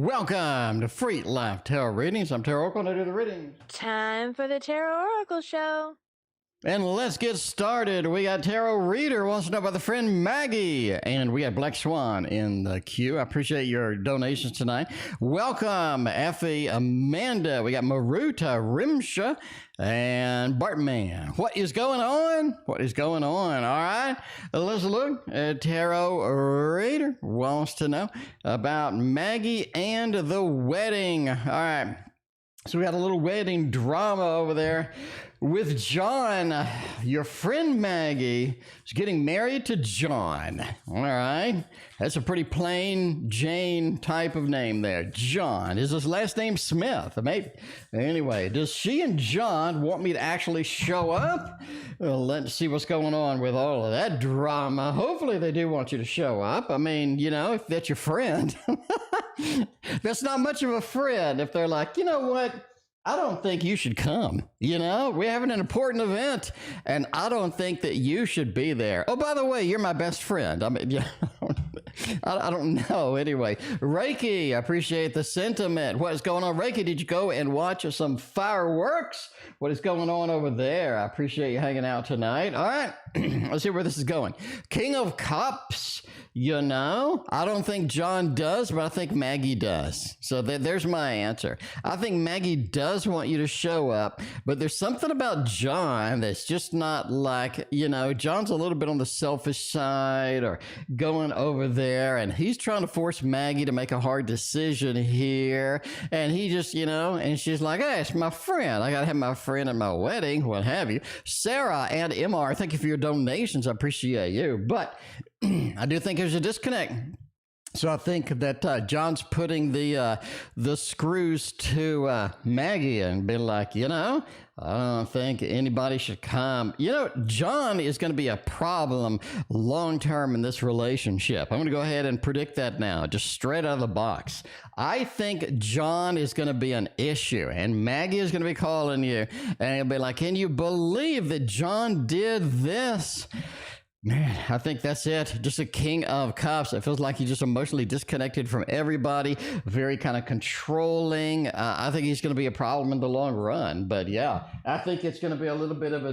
Welcome to Free Life Tarot Readings. I'm TarotOracle and I do the readings. Time for the TarotOracle show. And let's get started. We got Tarot Reader wants to know about the friend Maggie. And we got Black Swan in the queue. I appreciate your donations tonight. Welcome, Effie, Amanda. We got Maruta, Rimsha, and Bartman. What is going on? What is going on? All right. Let's look. Tarot Reader wants to know about Maggie and the wedding. All right. So we got a little wedding drama over there with John. Your friend Maggie is getting married to John. All right. That's a pretty plain Jane type of name there. John. Is his last name Smith? Maybe. Anyway, does she and John want me to actually show up? Well, let's see what's going on with all of that drama. Hopefully they do want you to show up. I mean, you know, if that's your friend. That's not much of a friend if they're like, you know what? I don't think you should come. You know, we're having an important event and I don't think that you should be there. Oh, by the way, you're my best friend. I mean, yeah, I don't know. Anyway, Reiki, I appreciate the sentiment. What is going on, Reiki? Did you go and watch some fireworks? What is going on over there? I appreciate you hanging out tonight. All right, let's see where this is going. King of Cups. You know, I don't think John does, but I think Maggie does. So there's my answer. I think Maggie does want you to show up, but there's something about John that's just not like, you know, John's a little bit on the selfish side or going over there, and he's trying to force Maggie to make a hard decision here. And he just, you know, and she's like, hey, it's my friend. I got to have my friend at my wedding, what have you. Sarah and MR, thank you for your donations. I appreciate you. But I do think there's a disconnect. So I think that John's putting the screws to Maggie and be like, you know, I don't think anybody should come. You know, John is going to be a problem long-term in this relationship. I'm going to go ahead and predict that now, just straight out of the box. I think John is going to be an issue, and Maggie is going to be calling you, and he'll be like, can you believe that John did this? Man, I think that's it. Just a King of Cups. It feels like he's just emotionally disconnected from everybody. Very kind of controlling. I think he's going to be a problem in the long run. But yeah, I think it's going to be a little bit of a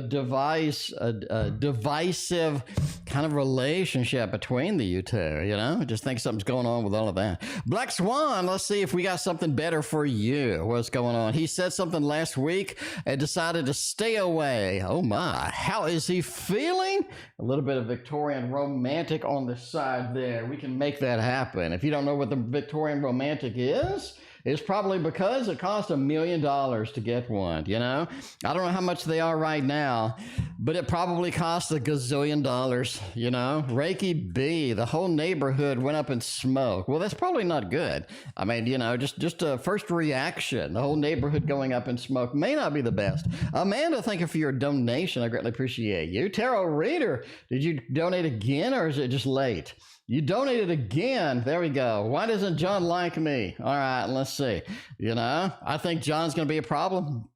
divisive kind of relationship between the you two. You know, I just think something's going on with all of that. Black Swan, let's see if we got something better for you. What's going on? He said something last week and decided to stay away. Oh my, how is he feeling? A little bit of Victorian romantic on the side there. We can make that happen. If you don't know what the Victorian romantic is, it's probably because it cost $1 million to get one, you know? I don't know how much they are right now, but it probably cost a gazillion dollars, you know? Reiki B, the whole neighborhood went up in smoke. Well, that's probably not good. I mean, you know, just a first reaction, the whole neighborhood going up in smoke may not be the best. Amanda, thank you for your donation. I greatly appreciate you. Tarot Reader, did you donate again or is it just late? You donated again. There we go. Why doesn't John like me? All right, let's see. You know, I think John's going to be a problem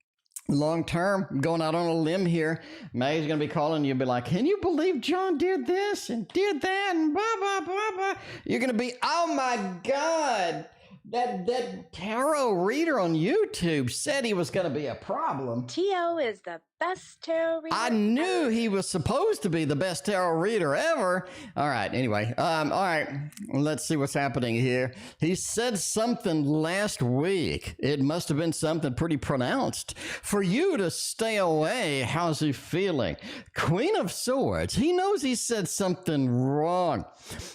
long term. I'm going out on a limb here. May's going to be calling you, be like, can you believe John did this and did that and blah, blah, blah, blah. You're going to be, oh my God. That tarot reader on YouTube said he was going to be a problem. Tio is the best tarot reader. I knew he was supposed to be the best tarot reader ever. All right, anyway. All right, let's see what's happening here. He said something last week. It must have been something pretty pronounced. For you to stay away, how's he feeling? Queen of Swords. He knows he said something wrong.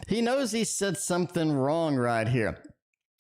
He knows he said something wrong right here.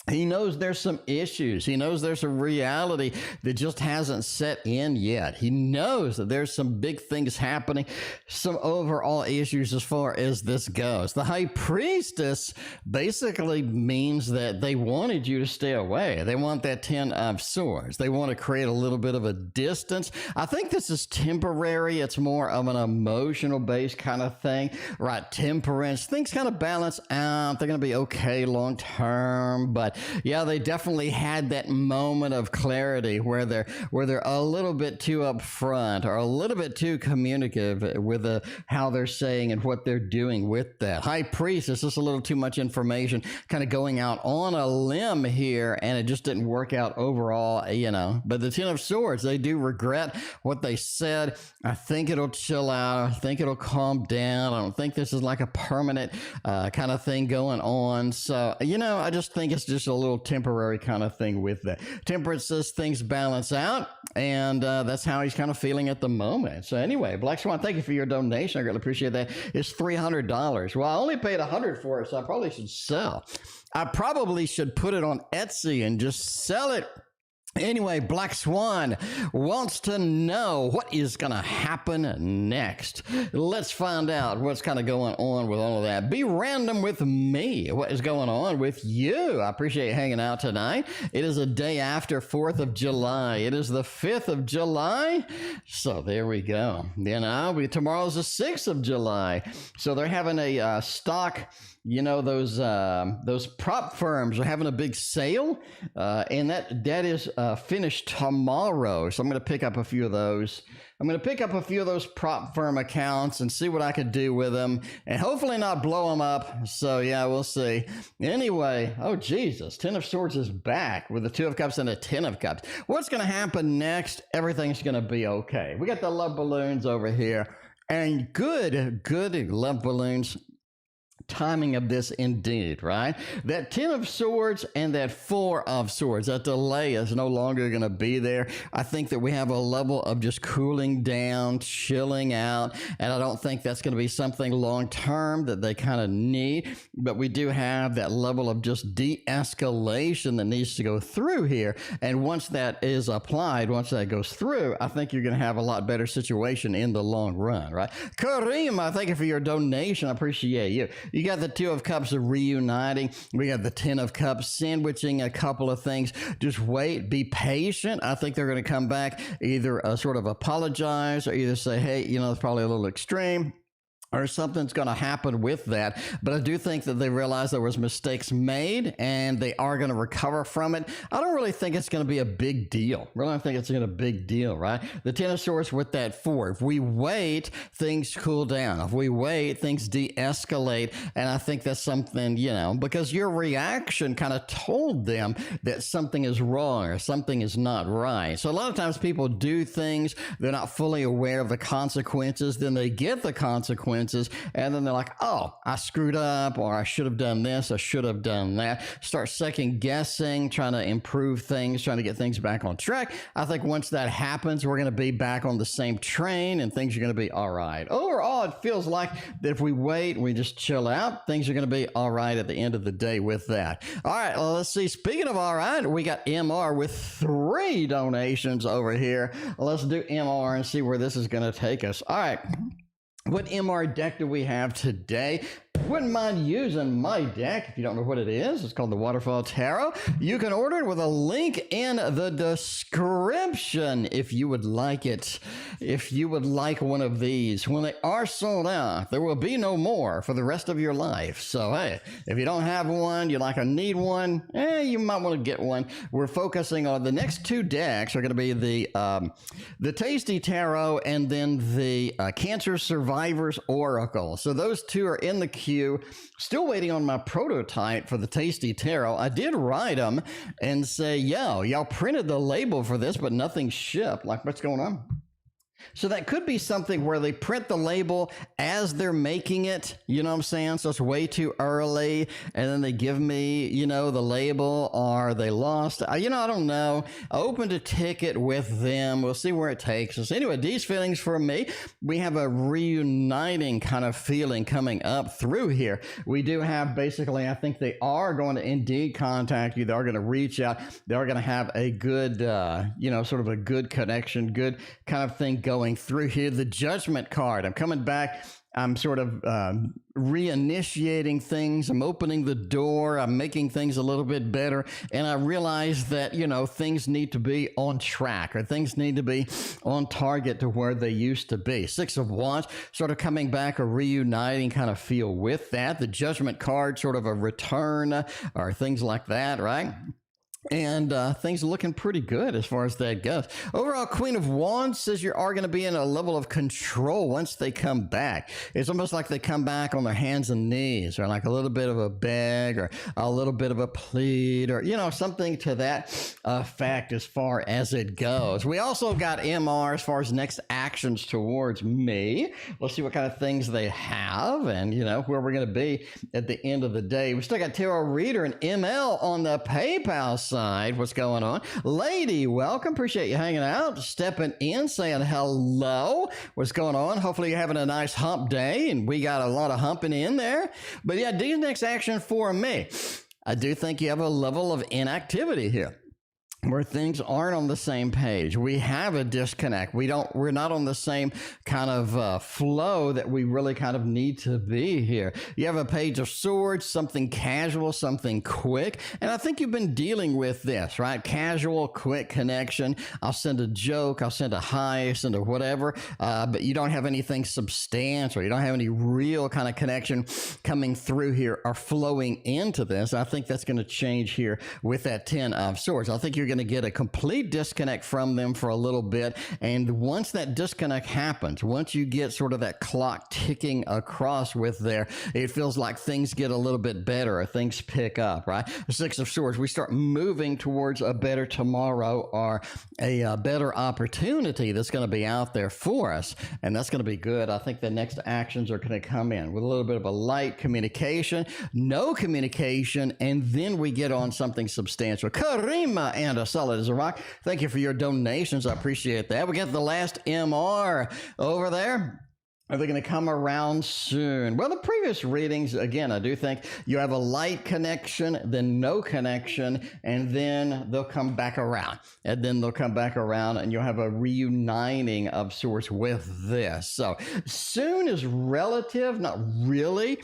He knows there's some issues. He knows there's a reality that just hasn't set in yet. He knows that there's some big things happening, some overall issues as far as this goes. The High Priestess basically means that they wanted you to stay away. They want that 10 of Swords. They want to create a little bit of a distance. I think this is temporary. It's more of an emotional based kind of thing, right? Temperance. Things kind of balance out. They're going to be okay long term, but but yeah, they definitely had that moment of clarity where they're a little bit too upfront or a little bit too communicative with how they're saying and what they're doing with that. High Priest is just a little too much information, kind of going out on a limb here, and it just didn't work out overall, you know. But the Ten of Swords, they do regret what they said. I think it'll chill out. I think it'll calm down. I don't think this is like a permanent kind of thing going on. So, you know, I just think it's just a little temporary kind of thing with that. Temperance says things balance out, and that's how he's kind of feeling at the moment. So anyway, Black Swan, thank you for your donation. I really appreciate that. It's $300. Well, I only paid $100 for it, so I probably should sell. I probably should put it on Etsy and just sell it. Anyway, Black Swan wants to know what is going to happen next. Let's find out what's kind of going on with all of that. Be random with me. What is going on with you? I appreciate you hanging out tonight. It is a day after 4th of July. It is the 5th of July. So there we go. Then tomorrow's the 6th of July. So they're having a stock. You know, those prop firms are having a big sale, and that is finished tomorrow. So I'm going to pick up a few of those. I'm going to pick up a few of those prop firm accounts and see what I could do with them, and hopefully not blow them up. So yeah, we'll see. Anyway, oh Jesus, Ten of Swords is back with the Two of Cups and the Ten of Cups. What's going to happen next? Everything's going to be okay. We got the love balloons over here, and good love balloons. Timing of this indeed, right? That Ten of Swords and that Four of Swords, that delay is no longer going to be there. I think that we have a level of just cooling down, chilling out, and I don't think that's going to be something long-term that they kind of need, but we do have that level of just de-escalation that needs to go through here, and once that is applied, once that goes through, I think you're going to have a lot better situation in the long run, right? Karima, thank you for your donation. I appreciate you. You got the Two of Cups reuniting. We got the Ten of Cups sandwiching a couple of things. Just wait, be patient. I think they're going to come back, either sort of apologize or either say, hey, you know, it's probably a little extreme, or something's going to happen with that. But I do think that they realize there was mistakes made and they are going to recover from it. I don't really think it's going to be a big deal. Really, I don't think it's going to be a big deal, right? The Ten of Swords with that Four. If we wait, things cool down. If we wait, things de-escalate. And I think that's something, you know, because your reaction kind of told them that something is wrong or something is not right. So a lot of times people do things, they're not fully aware of the consequences, then they get the consequences, and then they're like, oh, I screwed up, or I should have done this, I should have done that. Start second guessing, trying to improve things, trying to get things back on track. I think once that happens, we're going to be back on the same train and things are going to be all right. Overall, it feels like that if we wait, we just chill out, things are going to be all right at the end of the day with that. All right, well, let's see. Speaking of all right, we got MR with 3 donations over here. Let's do MR and see where this is going to take us. All right. What MR deck do we have today? Wouldn't mind using my deck. If you don't know what it is, it's called the Waterfall Tarot. You can order it with a link in the description if you would like it. If you would like one of these, when they are sold out, there will be no more for the rest of your life. So, hey, if you don't have one, you like or need one, you might want to get one. We're focusing on the next 2 decks are going to be the Tasty Tarot and then the Cancer Survivors Oracle. So those 2 are in the queue. Still waiting on my prototype for the Tasty Tarot. I did write them and say, yo, y'all printed the label for this, but nothing shipped. Like, what's going on? So that could be something where they print the label as they're making it, you know what I'm saying? So it's way too early, and then they give me, you know, the label, or they lost. I don't know. I opened a ticket with them. We'll see where it takes us. Anyway, these feelings for me, we have a reuniting kind of feeling coming up through here. We do have basically, I think they are going to indeed contact you. They're going to reach out. They're going to have a good, sort of a good connection, good kind of thing going through here. The Judgment card. I'm coming back I'm sort of reinitiating things. I'm opening the door. I'm making things a little bit better. And I realize that, you know, things need to be on track, or things need to be on target to where they used to be. Six of Wands, sort of coming back, a reuniting kind of feel with that. The Judgment card, sort of a return or things like that, right? And things are looking pretty good as far as that goes. Overall, Queen of Wands says you are going to be in a level of control once they come back. It's almost like they come back on their hands and knees, or like a little bit of a beg, or a little bit of a plead, or, you know, something to that effect as far as it goes. We also got MR as far as next actions towards me. Let's see what kind of things they have, and, you know, where we're going to be at the end of the day. We still got Tarot Reader and ML on the PayPal side. What's going on? Lady, welcome. Appreciate you hanging out, stepping in, saying hello. What's going on? Hopefully you're having a nice hump day, and we got a lot of humping in there. But yeah, do next action for me. I do think you have a level of inactivity here, where things aren't on the same page. We have a disconnect. We're not on the same kind of flow that we really kind of need to be here. You have a Page of Swords, something casual, something quick. And I think you've been dealing with this, right? Casual, quick connection. I'll send a joke. I'll send a hi, send a whatever. But you don't have anything substantial. You don't have any real kind of connection coming through here or flowing into this. I think that's going to change here with that 10 of Swords. I think you're going to get a complete disconnect from them for a little bit, and once that disconnect happens, once you get sort of that clock ticking across with there, it feels like things get a little bit better, or things pick up, right? The Six of Swords, we start moving towards a better tomorrow, or a better opportunity that's going to be out there for us, and that's going to be good. I think the next actions are going to come in with a little bit of a light communication, no communication, and then we get on something substantial. Karima and solid as a rock. Thank you for your donations. I appreciate that. We got the last MR over there. Are they going to come around soon? Well, the previous readings, again, I do think you have a light connection, then no connection, and then they'll come back around. And then they'll come back around, and you'll have a reuniting of sorts with this. So soon is relative, not really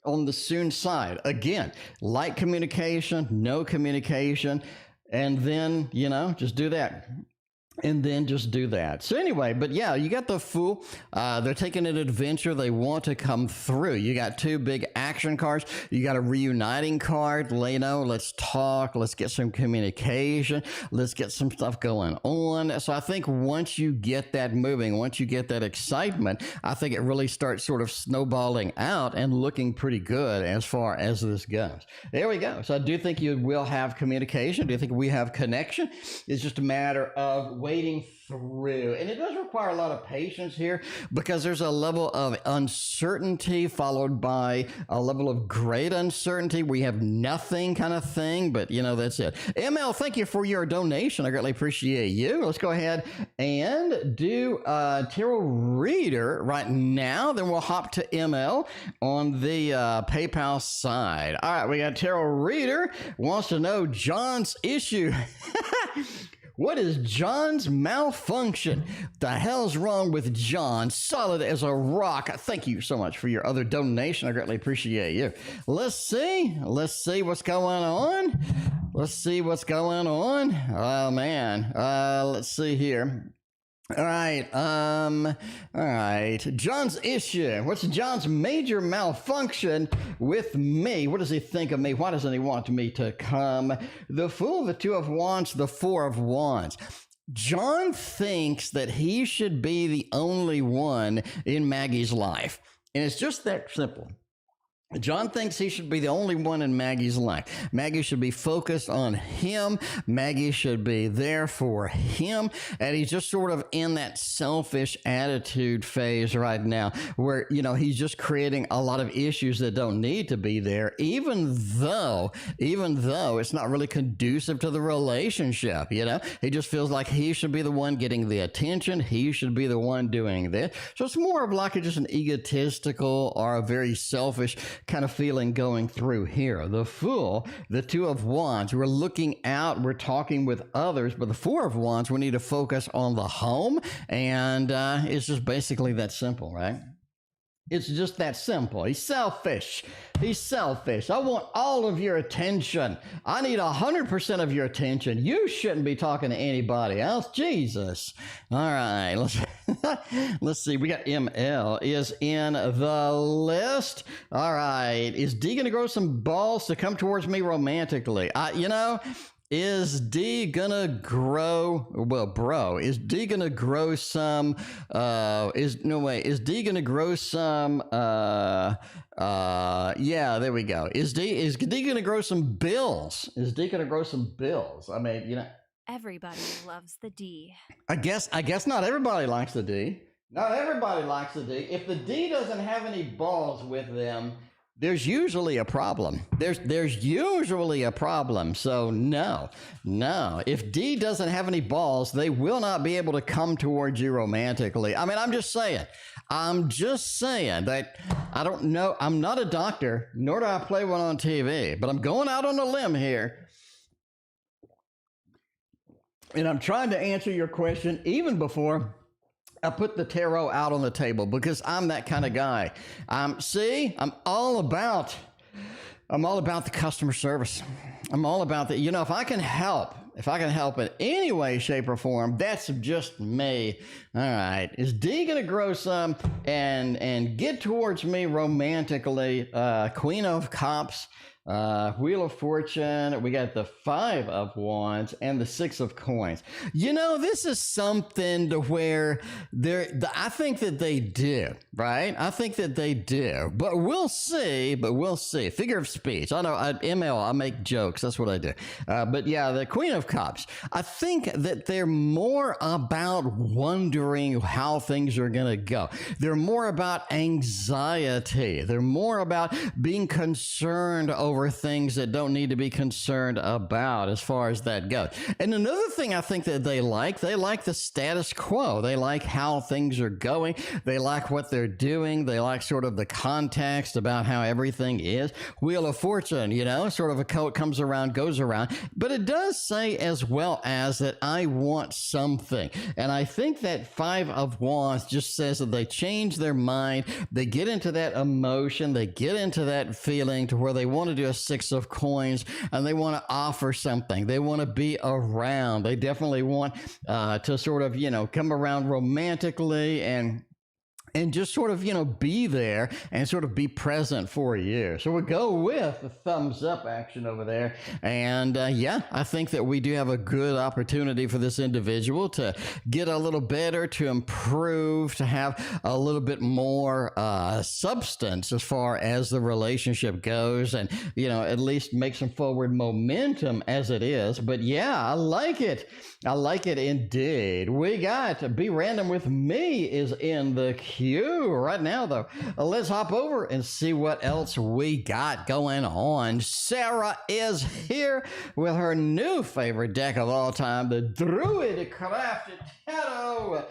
on the soon side. Again, light communication, no communication, and then, you know, just do that. And then just do that. So anyway, but yeah, you got the Fool. They're taking an adventure. They want to come through. You got two big action cards. You got a reuniting card. You know, let's talk. Let's get some communication. Let's get some stuff going on. So I think once you get that moving, once you get that excitement, I think it really starts sort of snowballing out and looking pretty good as far as this goes. There we go. So I do think you will have communication. I do think we have connection. It's just a matter of waiting through, and it does require a lot of patience here, because there's a level of uncertainty followed by a level of great uncertainty. We have nothing kind of thing, but you know, that's it. ML, thank you for your donation. I greatly appreciate you. Let's go ahead and do Tarot Reader right now, then we'll hop to ML on the PayPal side. All right, we got Tarot Reader wants to know John's issue. What is John's malfunction? The hell's wrong with John? Solid as a rock. Thank you so much for your other donation. I greatly appreciate you. Let's see what's going on. Let's see what's going on. Oh man. Let's see here. All right. John's issue. What's John's major malfunction with me? What does he think of me? Why doesn't he want me to come? The Fool, the Two of Wands, the Four of Wands. John thinks that he should be the only one in Maggie's life. And it's just that simple. John thinks he should be the only one in Maggie's life. Maggie should be focused on him. Maggie should be there for him. And he's just sort of in that selfish attitude phase right now where, you know, he's just creating a lot of issues that don't need to be there, even though it's not really conducive to the relationship, you know? He just feels like he should be the one getting the attention. He should be the one doing this. So it's more of like just an egotistical or a very selfish kind of feeling going through here. The Fool, the Two of Wands, we're looking out, we're talking with others, but the Four of Wands, we need to focus on the home, and it's just basically that simple, right? It's just that simple. He's selfish. He's selfish. I want all of your attention. I need 100% of your attention. You shouldn't be talking to anybody else. Jesus. All right. Let's see. We got ML is in the list. All right. Is D going to grow some balls to come towards me romantically? Is D gonna grow? Well, bro, is D gonna grow some? Is D gonna grow some? Yeah, there we go. Is D gonna grow some bills? Is D gonna grow some bills? I mean, everybody loves the D. I guess not everybody likes the D. Not everybody likes the D. If the D doesn't have any balls with them, there's usually a problem. There's usually a problem. So no. If D doesn't have any balls, they will not be able to come towards you romantically. I mean, I'm just saying that I don't know. I'm not a doctor, nor do I play one on TV, but I'm going out on a limb here. And I'm trying to answer your question even before I put the tarot out on the table, because I'm that kind of guy. I'm all about the customer service. I'm all about that. If I can help in any way, shape, or form, that's just me. All right. Is D going to grow some and get towards me romantically? Queen of Cups. Wheel of Fortune, we got the Five of Wands and the Six of Coins. This is something to where I think that they do, right? I think that they do, but we'll see. Figure of speech. I know I make jokes. That's what I do. But yeah, the Queen of Cups, I think that they're more about wondering how things are going to go. They're more about anxiety. They're more about being concerned over things that don't need to be concerned about as far as that goes. And another thing I think that they like the status quo. They like how things are going. They like what they're doing. They like sort of the context about how everything is. Wheel of Fortune, sort of a coat comes around, goes around. But it does say as well as that I want something. And I think that Five of Wands just says that they change their mind. They get into that emotion. They get into that feeling to where they want to do a Six of Coins, and they want to offer something. They want to be around. They definitely want to sort of, come around romantically and just sort of, be there and sort of be present for you. So we'll go with the thumbs up action over there. And yeah, I think that we do have a good opportunity for this individual to get a little better, to improve, to have a little bit more substance as far as the relationship goes, and, at least make some forward momentum as it is. But yeah, I like it. I like it indeed. We got Be Random with Me is in the queue right now, though. Let's hop over and see what else we got going on. Sarah is here with her new favorite deck of all time, the Druidcraft Tarot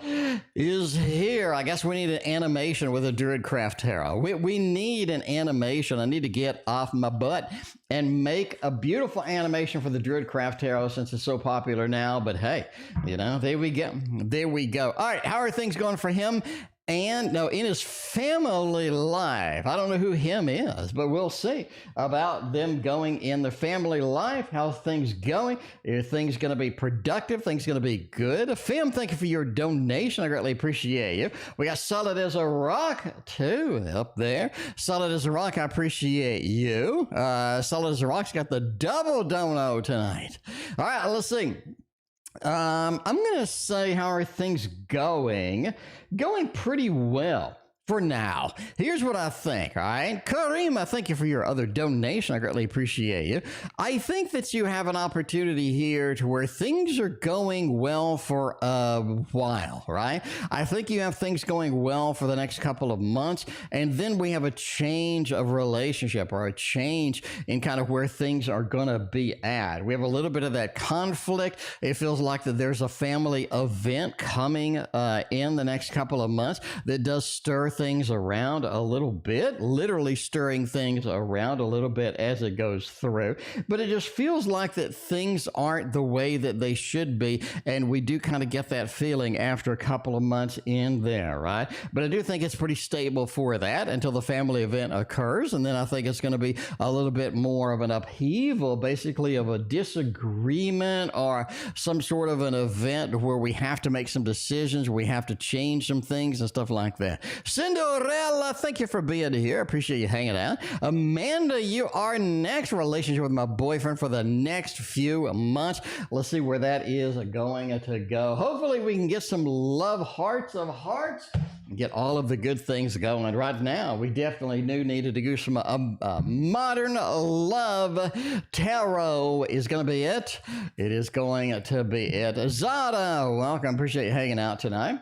is here. I guess we need an animation with a Druidcraft Tarot. We need an animation. I need to get off my butt and make a beautiful animation for the Druidcraft Tarot since it's so popular now. But hey, there we go. There we go. All right, how are things going for him? And no, in his family life, I don't know who him is, but we'll see about them going in their family life. How's things going? Are things going to be productive? Things going to be good? Femme, thank you for your donation. I greatly appreciate you. We got Solid as a Rock, too, up there. Solid as a Rock, I appreciate you. Solid as a Rock's got the double dono tonight. All right, let's see. I'm going to say, how are things going? Going pretty well for now. Here's what I think, all right? Karima, thank you for your other donation. I greatly appreciate you. I think that you have an opportunity here to where things are going well for a while, right? I think you have things going well for the next couple of months, and then we have a change of relationship, or a change in kind of where things are going to be at. We have a little bit of that conflict. It feels like that there's a family event coming in the next couple of months that does stir things around a little bit, literally stirring things around a little bit as it goes through. But it just feels like that things aren't the way that they should be. And we do kind of get that feeling after a couple of months in there, right? But I do think it's pretty stable for that until the family event occurs. And then I think it's going to be a little bit more of an upheaval, basically of a disagreement or some sort of an event where we have to make some decisions, we have to change some things and stuff like that. Cinderella, thank you for being here. Appreciate you hanging out. Amanda, you are next. Relationship with my boyfriend for the next few months. Let's see where that is going to go. Hopefully we can get some love hearts of hearts, get all of the good things going. Right now, we definitely do need to do some modern love. Tarot is going to be it. It is going to be it. Zada, welcome. Appreciate you hanging out tonight.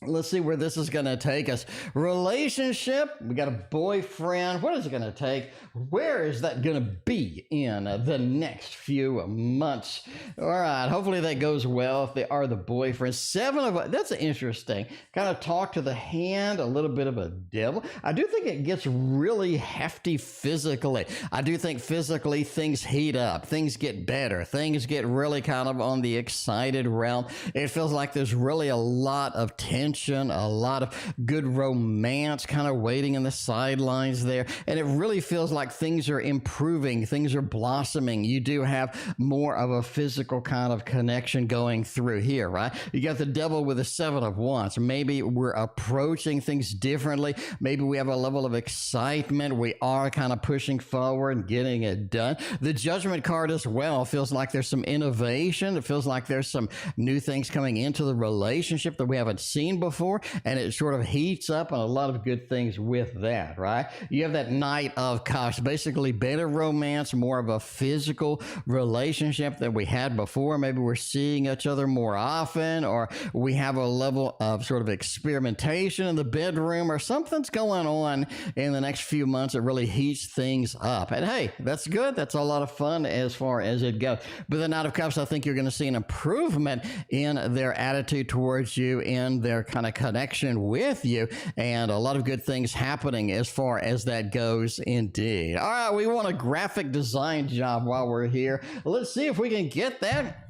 Let's see where this is going to take us. Relationship. We got a boyfriend. What is it going to take? Where is that going to be in the next few months? All right. Hopefully that goes well if they are the boyfriend. Seven of that's interesting. Kind of talk to the hand, a little bit of a devil. I do think it gets really hefty physically. I do think physically things heat up. Things get better. Things get really kind of on the excited realm. It feels like there's really a lot of tension, a lot of good romance kind of waiting in the sidelines there. And it really feels like things are improving, things are blossoming. You do have more of a physical kind of connection going through here, right? You got the devil with the Seven of Wands. Maybe we're approaching things differently. Maybe we have a level of excitement. We are kind of pushing forward and getting it done. The Judgment card as well feels like there's some innovation. It feels like there's some new things coming into the relationship that we haven't seen before, and it sort of heats up and a lot of good things with that, right? You have that Knight of Cups, basically better romance, more of a physical relationship than we had before. Maybe we're seeing each other more often, or we have a level of sort of experimentation in the bedroom, or something's going on in the next few months that really heats things up. And hey, that's good. That's a lot of fun as far as it goes. But the Knight of Cups, I think you're going to see an improvement in their attitude towards you, in their kind of connection with you, and a lot of good things happening as far as that goes indeed. All right, we want a graphic design job while we're here. Let's see if we can get that.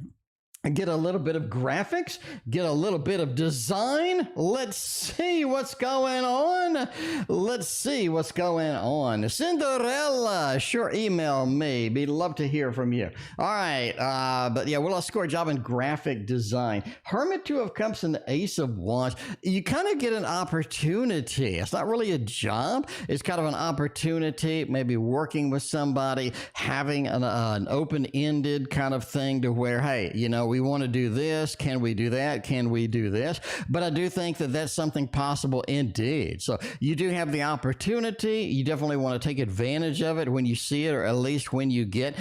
Get a little bit of graphics, get a little bit of design. Let's see what's going on. Let's see what's going on. Cinderella, sure, email me. We'd love to hear from you. All right, but yeah, well, I'll score a job in graphic design. Hermit, Two of Cups, and the Ace of Wands. You kind of get an opportunity. It's not really a job. It's kind of an opportunity, maybe working with somebody, having an open-ended kind of thing to where, hey, you know, we want to do this. Can we do that? Can we do this? But I do think that that's something possible indeed. So you do have the opportunity. You definitely want to take advantage of it when you see it, or at least when you get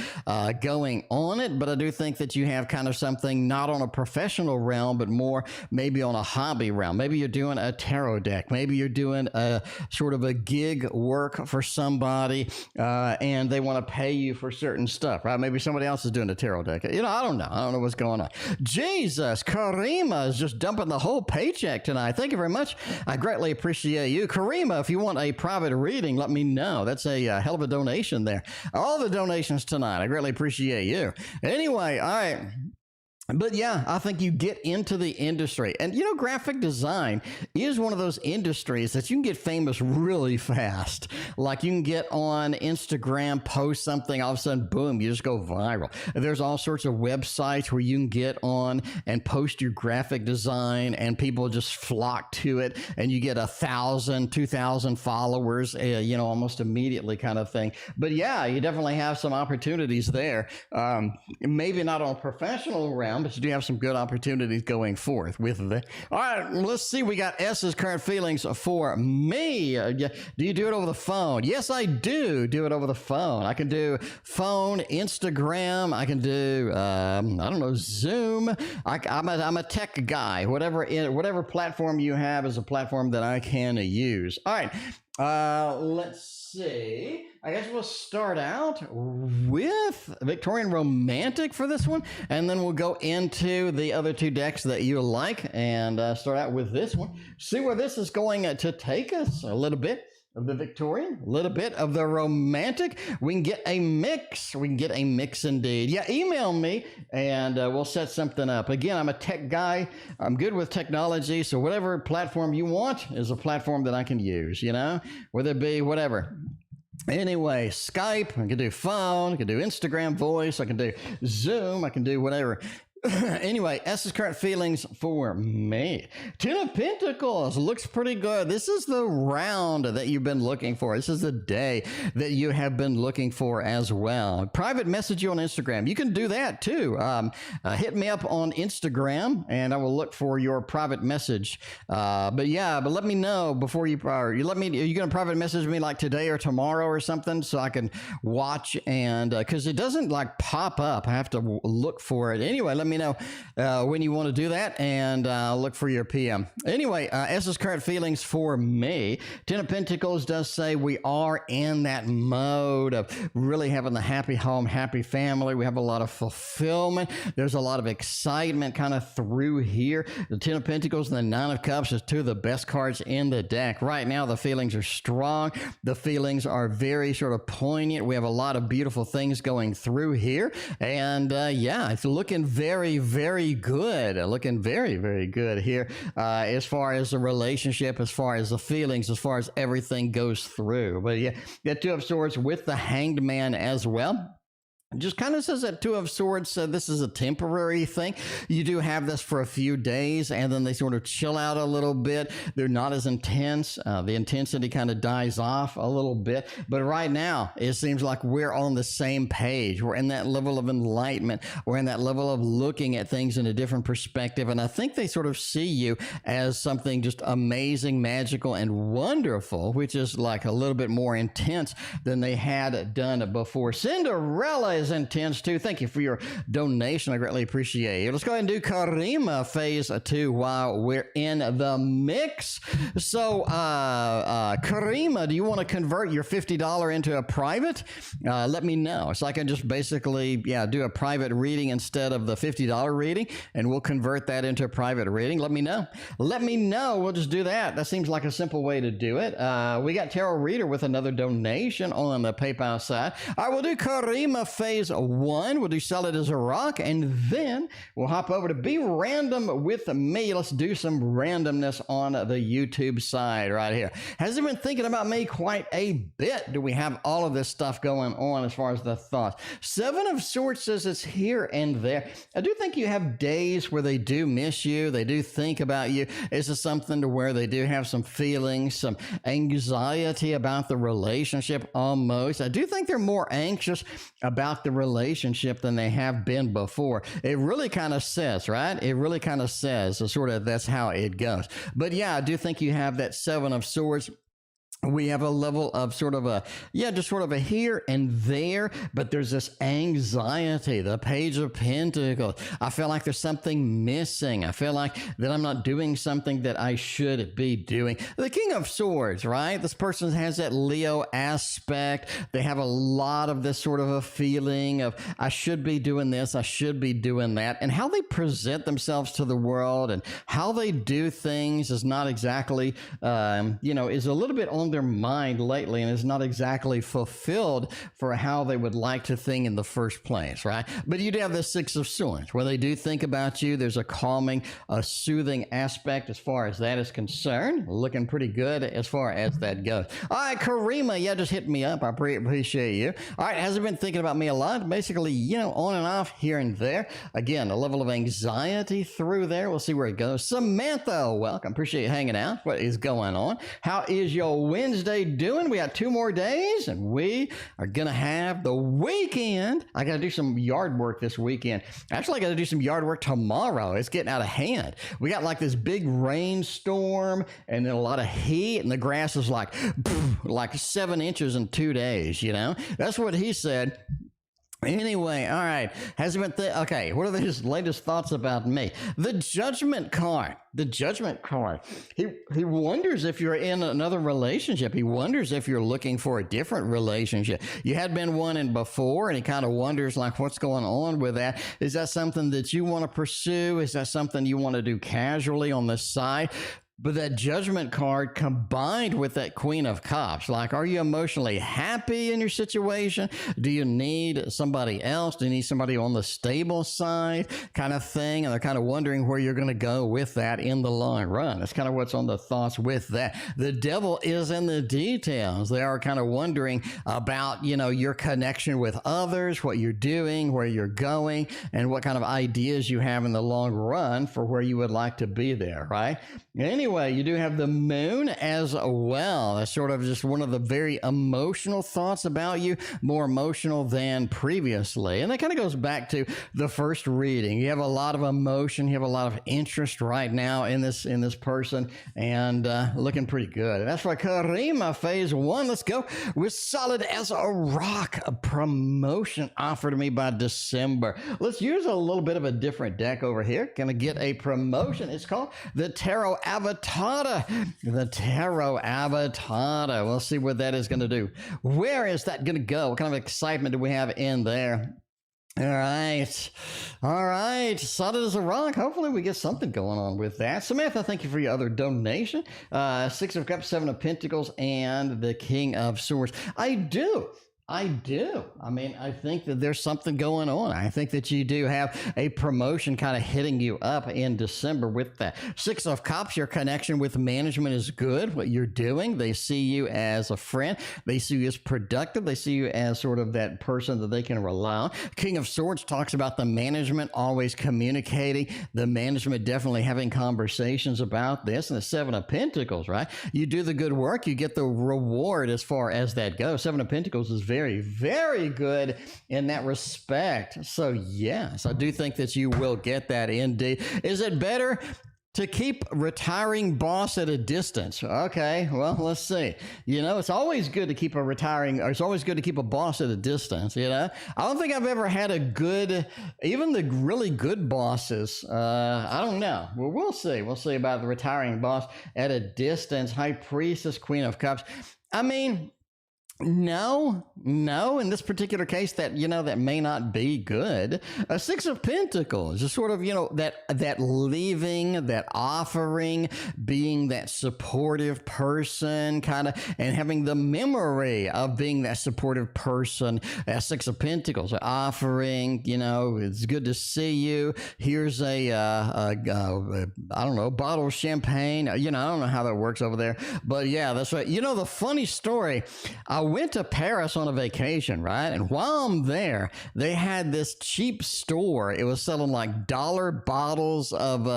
going on it. But I do think that you have kind of something not on a professional realm, but more maybe on a hobby realm. Maybe you're doing a tarot deck. Maybe you're doing a sort of a gig work for somebody, and they want to pay you for certain stuff, right? Maybe somebody else is doing a tarot deck. You know, I don't know. I don't know what's going on. Jesus, Karima is just dumping the whole paycheck tonight. Thank you very much. I greatly appreciate you. Karima, if you want a private reading, let me know. That's a hell of a donation there. All the donations tonight. I greatly appreciate you. Anyway, all right. But yeah, I think you get into the industry, and you know, graphic design is one of those industries that you can get famous really fast. Like you can get on Instagram, post something, all of a sudden, boom, you just go viral. There's all sorts of websites where you can get on and post your graphic design, and people just flock to it, and you get 1,000, 2,000 followers, you know, almost immediately kind of thing. But yeah, you definitely have some opportunities there. Maybe not on a professional realm, but you do have some good opportunities going forth with that. All right, let's see. We got S's current feelings for me. Do you do it over the phone? Yes, I do it over the phone. I can do phone, Instagram. I can do, I don't know, Zoom. I'm a tech guy. Whatever platform you have is a platform that I can use. All right. Let's see. I guess we'll start out with Victorian Romantic for this one, and then we'll go into the other two decks that you like, and start out with this one. See where this is going to take us. A little bit of the Victorian, a little bit of the Romantic. We can get a mix. We can get a mix indeed. Yeah, email me and we'll set something up. Again, I'm a tech guy. I'm good with technology, so whatever platform you want is a platform that I can use, you know, whether it be whatever. Anyway, Skype, I can do phone, I can do Instagram voice, I can do Zoom, I can do whatever. Anyway, S's current feelings for me. Ten of Pentacles looks pretty good. This is the round that you've been looking for. This is the day that you have been looking for as well. Private message you on Instagram. You can do that too. Hit me up on Instagram and I will look for your private message. But let me know before you are you going to private message me like today or tomorrow or something so I can watch, and because it doesn't like pop up. I have to look for it. Anyway, let me know when you want to do that, and look for your PM. Anyway, S's current feelings for me. Ten of Pentacles does say we are in that mode of really having the happy home, happy family. We have a lot of fulfillment. There's a lot of excitement kind of through here. The Ten of Pentacles and the Nine of Cups is two of the best cards in the deck. Right now, the feelings are strong. The feelings are very sort of poignant. We have a lot of beautiful things going through here. And it's looking very, very good. Looking very, very good here as far as the relationship, as far as the feelings, as far as everything goes through. But yeah, that Two of Swords with the Hanged Man as well. Just kind of says that Two of Swords, this is a temporary thing. You do have this for a few days, and then they sort of chill out a little bit. They're not as intense. The intensity kind of dies off a little bit. But right now, it seems like we're on the same page. We're in that level of enlightenment. We're in that level of looking at things in a different perspective. And I think they sort of see you as something just amazing, magical, and wonderful, which is like a little bit more intense than they had done before. Cinderella is intense too. Thank you for your donation. I greatly appreciate it. Let's go ahead and do Karima phase 2 while we're in the mix. So, Karima, do you want to convert your $50 into a private? Let me know. So I can just basically, do a private reading instead of the $50 reading, and we'll convert that into a private reading. Let me know. Let me know. We'll just do that. That seems like a simple way to do it. We got Tarot Reader with another donation on the PayPal side. I will do Karima phase 1. We'll do Sell It as a Rock, and then we'll hop over to Be Random with me. Let's do some randomness on the YouTube side right here. Has he been thinking about me quite a bit? Do we have all of this stuff going on as far as the thoughts? Seven of Swords says it's here and there. I do think you have days where they do miss you. They do think about you. This is something to where they do have some feelings, some anxiety about the relationship almost. I do think they're more anxious about the relationship than they have been before. It really kind of says, right? It really kind of says, sort of, that's how it goes. But yeah, I do think you have that Seven of Swords. We have a level of sort of a, just sort of a here and there, but there's this anxiety, the Page of Pentacles. I feel like there's something missing. I feel like that I'm not doing something that I should be doing. The King of Swords, right? This person has that Leo aspect. They have a lot of this sort of a feeling of, I should be doing this, I should be doing that. And how they present themselves to the world and how they do things is not exactly, is a little bit on their mind lately, and is not exactly fulfilled for how they would like to think in the first place, right? But you do have the Six of Swords where they do think about you. There's a calming, a soothing aspect as far as that is concerned. Looking pretty good as far as that goes. All right, Karima, just hit me up. I appreciate you. All right, hasn't been thinking about me a lot. Basically, on and off here and there. Again, a level of anxiety through there. We'll see where it goes. Samantha, welcome. Appreciate you hanging out. What is going on? How is your Wednesday doing? We got 2 more days and we are gonna have the weekend. I gotta do some yard work this weekend. Actually, I gotta do some yard work tomorrow. It's getting out of hand. We got like this big rainstorm and then a lot of heat, and the grass is like 7 inches in 2 days, That's what he said. Anyway, all right. Has he been okay? What are his latest thoughts about me? The Judgment card. The Judgment card. He wonders if you're in another relationship. He wonders if you're looking for a different relationship. You had been one in before, and he kind of wonders like what's going on with that. Is that something that you want to pursue? Is that something you want to do casually on the side? But that Judgment card combined with that Queen of Cups, like, are you emotionally happy in your situation? Do you need somebody else? Do you need somebody on the stable side kind of thing? And they're kind of wondering where you're going to go with that in the long run. That's kind of what's on the thoughts with that. The devil is in the details. They are kind of wondering about, you know, your connection with others, what you're doing, where you're going, and what kind of ideas you have in the long run for where you would like to be there, right? Anyway, you do have the moon as well. That's sort of just one of the very emotional thoughts about you, more emotional than previously. And that kind of goes back to the first reading. You have a lot of emotion. You have a lot of interest right now in this person, and looking pretty good. And that's for Karima phase 1. Let's go with solid as a rock, a promotion offered to me by December. Let's use a little bit of a different deck over here. Gonna get a promotion. It's called the Tarot Avatar. The Tarot Avatar. We'll see what that is going to do. Where is that going to go? What kind of excitement do we have in there? All right. All right. Solid as a rock. Hopefully we get something going on with that. Samantha, thank you for your other donation. 6 of Cups, 7 of Pentacles, and the King of Swords. I do. I mean, I think that there's something going on. I think that you do have a promotion kind of hitting you up in December with that. 6 of Cups, your connection with management is good. What you're doing, they see you as a friend. They see you as productive. They see you as sort of that person that they can rely on. King of Swords talks about the management always communicating, the management definitely having conversations about this. And the 7 of Pentacles, right? You do the good work, you get the reward as far as that goes. 7 of Pentacles is very, very good in that respect. So yes, I do think that you will get that indeed. Is it better to keep retiring boss at a distance? Okay, well, let's see. You know, it's always good to keep it's always good to keep a boss at a distance, you know? I don't think I've ever had a good, even the really good bosses, I don't know. Well, we'll see. We'll see about the retiring boss at a distance. High Priestess, Queen of Cups. I mean, no, in this particular case, that, you know, that may not be good. A 6 of Pentacles, just sort of, you know, that leaving, that offering, being that supportive person kind of, and having the memory of being that supportive person. A 6 of Pentacles, offering, you know, it's good to see you. Here's I don't know, bottle of champagne. You know, I don't know how that works over there, but yeah, that's right. You know, the funny story, I went to Paris on a vacation, right? And while I'm there, they had this cheap store. It was selling like dollar bottles of,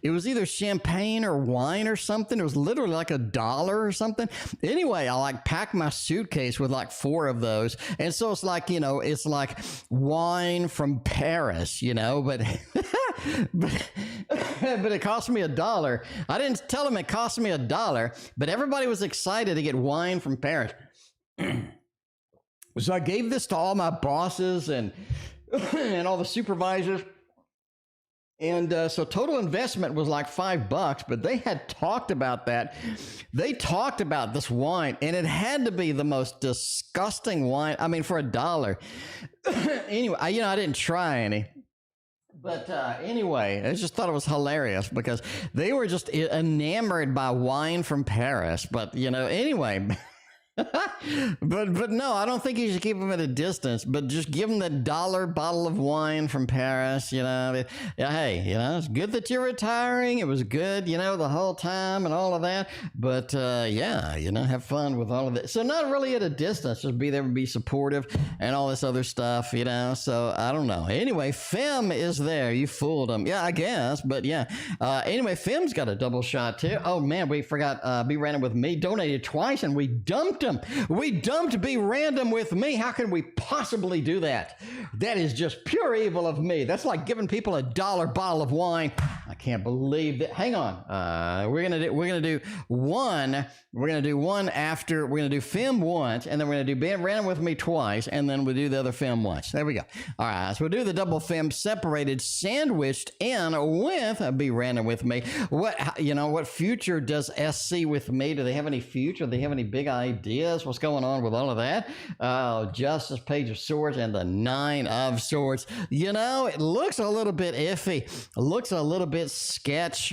it was either champagne or wine or something. It was literally like $1 or something. Anyway, I like packed my suitcase with like 4 of those. And so it's like, you know, it's like wine from Paris, you know, but, but it cost me $1. I didn't tell them it cost me $1, but everybody was excited to get wine from Paris. So I gave this to all my bosses and all the supervisors, and so total investment was like $5, but they had talked about that. They talked about this wine, and it had to be the most disgusting wine. I mean, for $1. Anyway, I didn't try any. But anyway, I just thought it was hilarious because they were just enamored by wine from Paris. But, you know, anyway... but no, I don't think you should keep them at a distance, but just give them the $1 bottle of wine from Paris, you know. Hey, you know, it's good that you're retiring. It was good, you know, the whole time and all of that. But yeah, you know, have fun with all of it. So not really at a distance, just be there and be supportive and all this other stuff, you know. So I don't know. Anyway, Femme is there. You fooled them. Yeah, I guess. But yeah. Anyway, Femme's got a double shot too. Oh man, we forgot Be Random with Me donated twice, and we dumped him. We dumped Be Random with Me. How can we possibly do that? That is just pure evil of me. That's like giving people $1 bottle of wine. I can't believe that. Hang on. We're gonna do one. We're gonna do one after. We're gonna do Femme once, and then we're gonna do Be Random with Me twice, and then we'll do the other Femme once. There we go. All right. So we'll do the double Femme separated, sandwiched in with Be Random with Me. What future does S see with me? Do they have any future? Do they have any big ideas? What's going on with all of that? Justice, Page of Swords, and the Nine of Swords. It looks a little bit iffy. It looks a little bit sketch.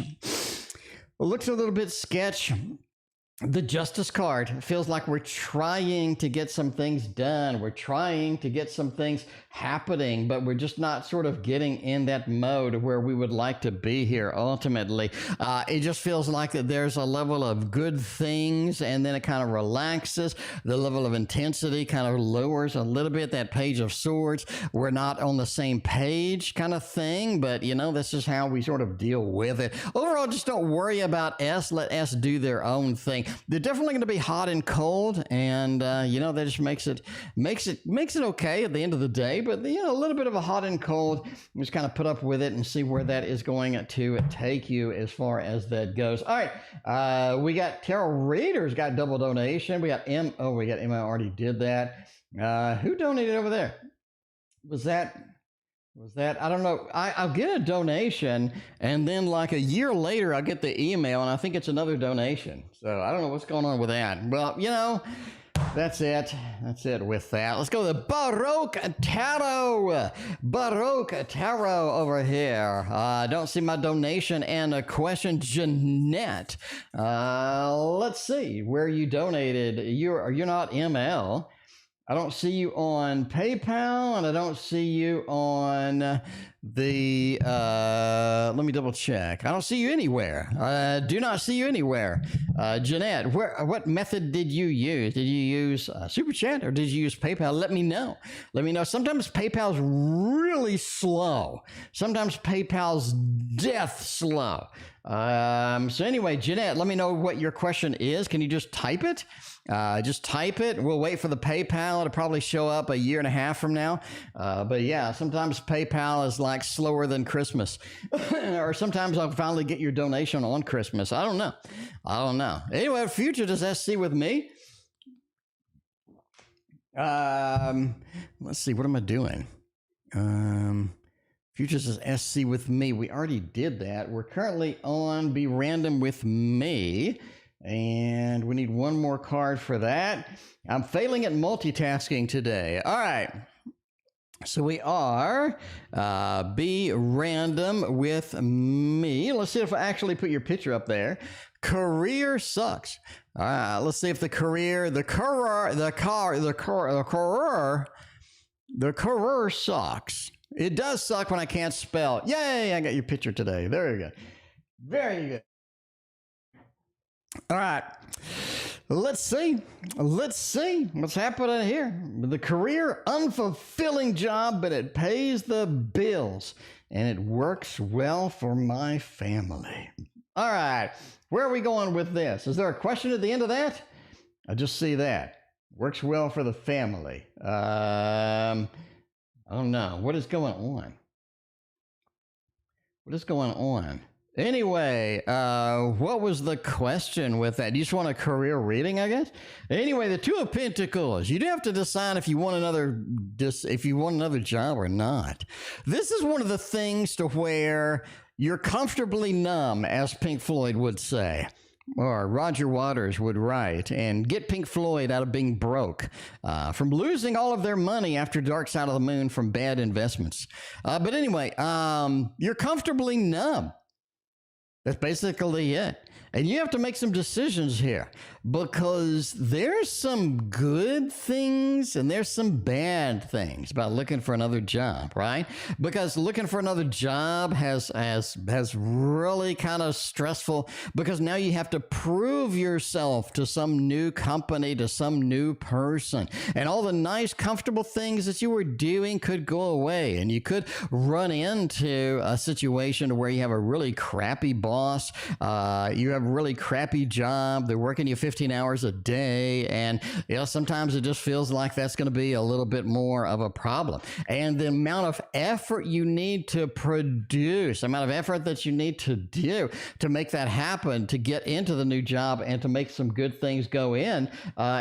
The Justice card feels like we're trying to get some things done. We're trying to get some things happening, but we're just not sort of getting in that mode where we would like to be here ultimately. It just feels like that there's a level of good things, and then it kind of relaxes. The level of intensity kind of lowers a little bit. That Page of Swords, we're not on the same page kind of thing, but this is how we sort of deal with it. Overall, just don't worry about S. Let S do their own thing. They're definitely going to be hot and cold, and that just makes it okay at the end of the day. But a little bit of a hot and cold, just kind of put up with it and see where that is going to take you as far as that goes. All right, we got tarot readers got double donation. We got M. Oh, we got M. I already did that. Who donated over there? Was that? I don't know. I'll get a donation, and then like a year later, I'll get the email, and I think it's another donation. So I don't know what's going on with that. Well, that's it. That's it with that. Let's go to the Baroque Tarot. Baroque Tarot over here. Don't see my donation and a question. Jeanette. Let's see where you donated. You're not ML. I don't see you on PayPal, and I don't see you on the, let me double check. I don't see you anywhere. Do not see you anywhere. Jeanette, what method did you use? Did you use Super Chat, or did you use PayPal? Let me know. Sometimes PayPal's really slow. Sometimes PayPal's death slow. So anyway, Jeanette, let me know what your question is. Can you just type it? Just type it. We'll wait for the PayPal. It'll probably show up a year and a half from now. But yeah, sometimes PayPal is like slower than Christmas. Or sometimes I'll finally get your donation on Christmas. I don't know. Anyway, future does SC with me? Let's see. What am I doing? Futures is SC with me. We already did that. We're currently on Be Random with Me. And we need one more card for that. I'm failing at multitasking today. All right. So we are Be Random with Me. Let's see if I actually put your picture up there. Career sucks. All right. Let's see if the career sucks. It does suck when I can't spell. Yay, I got your picture today. There you go. Very good. All right. Let's see what's happening here. The career, unfulfilling job, but it pays the bills, and it works well for my family. All right. Where are we going with this? Is there a question at the end of that? I just see that. Works well for the family. I don't know. What is going on? Anyway, what was the question with that? You just want a career reading, I guess? Anyway, the Two of Pentacles. You do have to decide if you want another job or not. This is one of the things to where you're comfortably numb, as Pink Floyd would say. Or Roger Waters would write, and get Pink Floyd out of being broke, from losing all of their money after Dark Side of the Moon from bad investments. But anyway, you're comfortably numb. That's basically it. And you have to make some decisions here, because there's some good things and there's some bad things about looking for another job, right? Because looking for another job has really kind of stressful, because now you have to prove yourself to some new company, to some new person, and all the nice, comfortable things that you were doing could go away, and you could run into a situation where you have a really crappy boss. You have a really crappy job. They're working you 15 hours a day. And, you know, sometimes it just feels like that's going to be a little bit more of a problem. And the amount of effort you need to produce, the amount of effort that you need to do to make that happen, to get into the new job and to make some good things go in,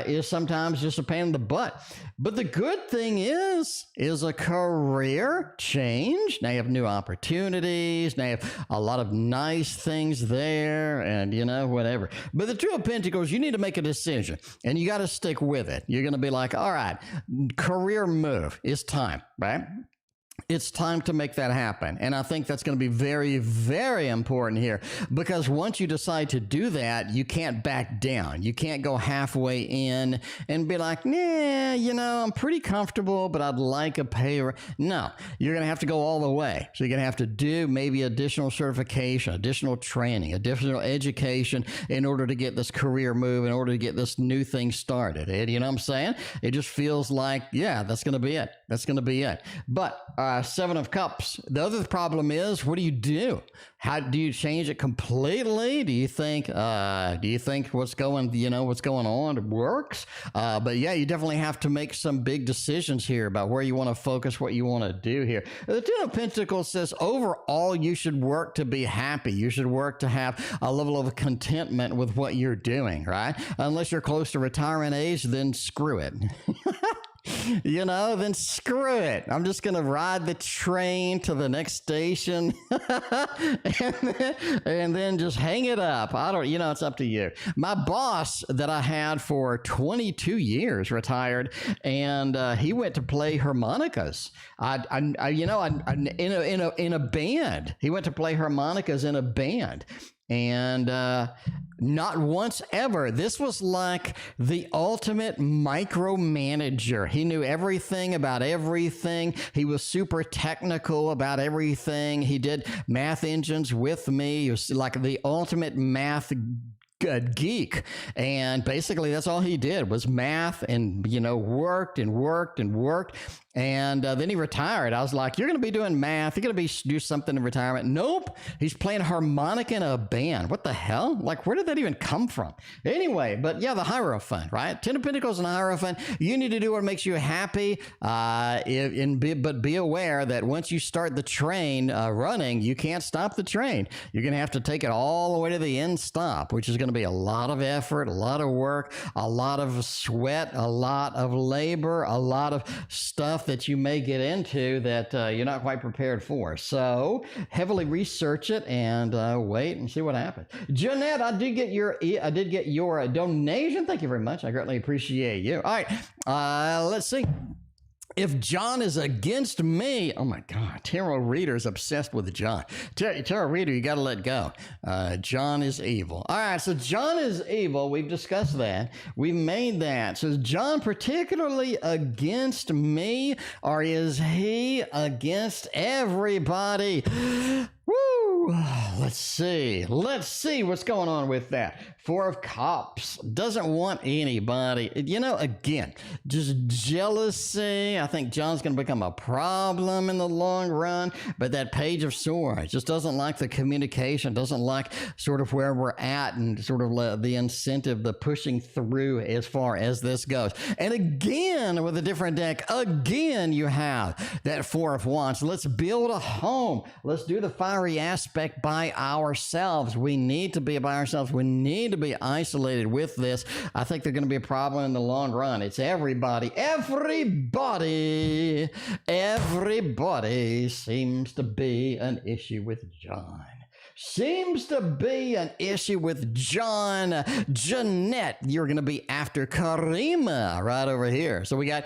is sometimes just a pain in the butt. But the good thing is a career change. Now you have new opportunities. Now you have a lot of nice things there and, you know, whatever. But the Two of Pentacles, you need to make a decision and you got to stick with it. You're going to be like, all right, career move. It's time, right? It's time to make that happen. And I think that's going to be very, very important here, because once you decide to do that, you can't back down. You can't go halfway in and be like, nah, you know, I'm pretty comfortable, but I'd like a pay. No, you're going to have to go all the way. So you're going to have to do maybe additional certification, additional training, additional education in order to get this career move, in order to get this new thing started. And you know what I'm saying? It just feels like, yeah, that's going to be it. That's going to be it. But Seven of Cups. The other problem is, what do you do? How do you change it completely? Do you think what's going on works? But yeah, you definitely have to make some big decisions here about where you want to focus, what you want to do here. The Ten of Pentacles says overall you should work to be happy. You should work to have a level of contentment with what you're doing, right? Unless you're close to retirement age, then screw it. You know, then screw it. I'm just going to ride the train to the next station and then just hang it up. It's up to you. My boss that I had for 22 years retired, and he went to play harmonicas. In a band. He went to play harmonicas in a band. And not once ever. This was like the ultimate micromanager. He knew everything about everything. He was super technical about everything. He did math engines with me. He was like the ultimate math geek, and basically that's all he did was math, and worked and then he retired. I was like, you're gonna be doing math, you're gonna do something in retirement. Nope, he's playing harmonica in a band. What the hell? Like, where did that even come from? Anyway, but yeah, the Hierophant, right? Ten of Pentacles and Hierophant. You need to do what makes you happy, but be aware that once you start the train running, you can't stop the train. You're gonna have to take it all the way to the end stop, which is gonna be a lot of effort, a lot of work, a lot of sweat, a lot of labor, a lot of stuff that you may get into that you're not quite prepared for. So heavily research it and wait and see what happens. Jeanette, I did get your donation. Thank you very much. I greatly appreciate you. All right, let's see. If John is against me, oh my God, tarot reader is obsessed with John. Tarot reader, you got to let go. John is evil. All right, so John is evil. We've discussed that. We've made that. So is John particularly against me, or is he against everybody? Woo! Let's see what's going on with that. Four of Cups doesn't want anybody. Again, just jealousy. I think John's going to become a problem in the long run. But that Page of Swords just doesn't like the communication, doesn't like sort of where we're at and sort of the incentive, the pushing through as far as this goes. And again, with a different deck, again, you have that Four of Wands. Let's build a home. Let's do the fiery aspect by ourselves. We need to be by ourselves. We need to be isolated with this. I think they're going to be a problem in the long run. It's everybody seems to be an issue with John. Jeanette, you're going to be after Karima right over here. So we got,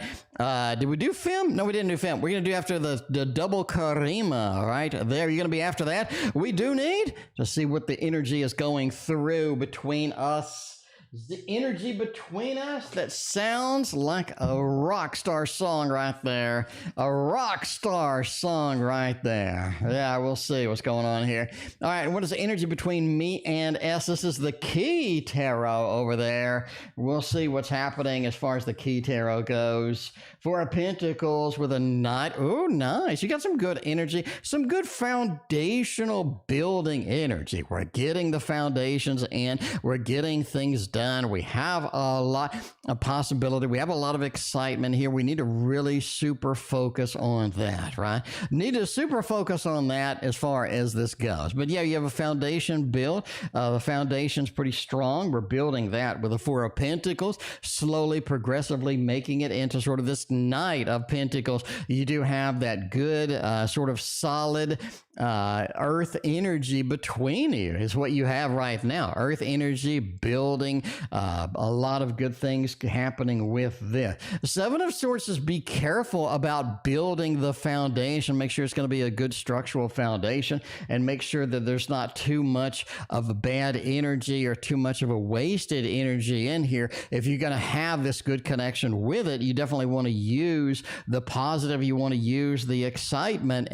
did we do Femme? No, we didn't do Femme. We're going to do after the double Karima right there. You're going to be after that. We do need to see what the energy is going through between us The energy between us, that sounds like a rock star song right there. A rock star song right there. Yeah, we'll see what's going on here. All right, what is the energy between me and S? This is the key tarot over there. We'll see what's happening as far as the key tarot goes. Four of Pentacles with a Knight. Oh, nice. You got some good energy, some good foundational building energy. We're getting the foundations in. We're getting things done. We have a lot of possibility. We have a lot of excitement here. We need to really super focus on that, right? Need to super focus on that as far as this goes. But yeah, you have a foundation built. The foundation's pretty strong. We're building that with the Four of Pentacles, slowly, progressively making it into sort of this Knight of Pentacles. You do have that good sort of solid earth energy between you is what you have right now. Earth energy building, a lot of good things happening with this. Seven of Swords is be careful about building the foundation. Make sure it's going to be a good structural foundation, and make sure that there's not too much of a bad energy or too much of a wasted energy in here. If you're going to have this good connection with it, you definitely want to use the positive. You want to use the excitement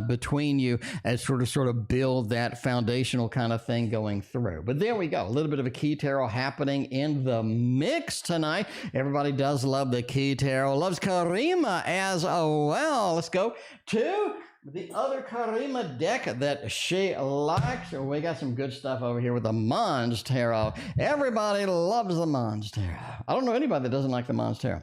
between you and sort of build that foundational kind of thing going through. But there we go. A little bit of a key tarot happening in the mix tonight. Everybody does love the key tarot. Loves karima as well. Let's go to the other karima deck that she likes. We got some good stuff over here with the Mons Tarot. Everybody loves the Mons Tarot. I don't know anybody that doesn't like the Mons Tarot.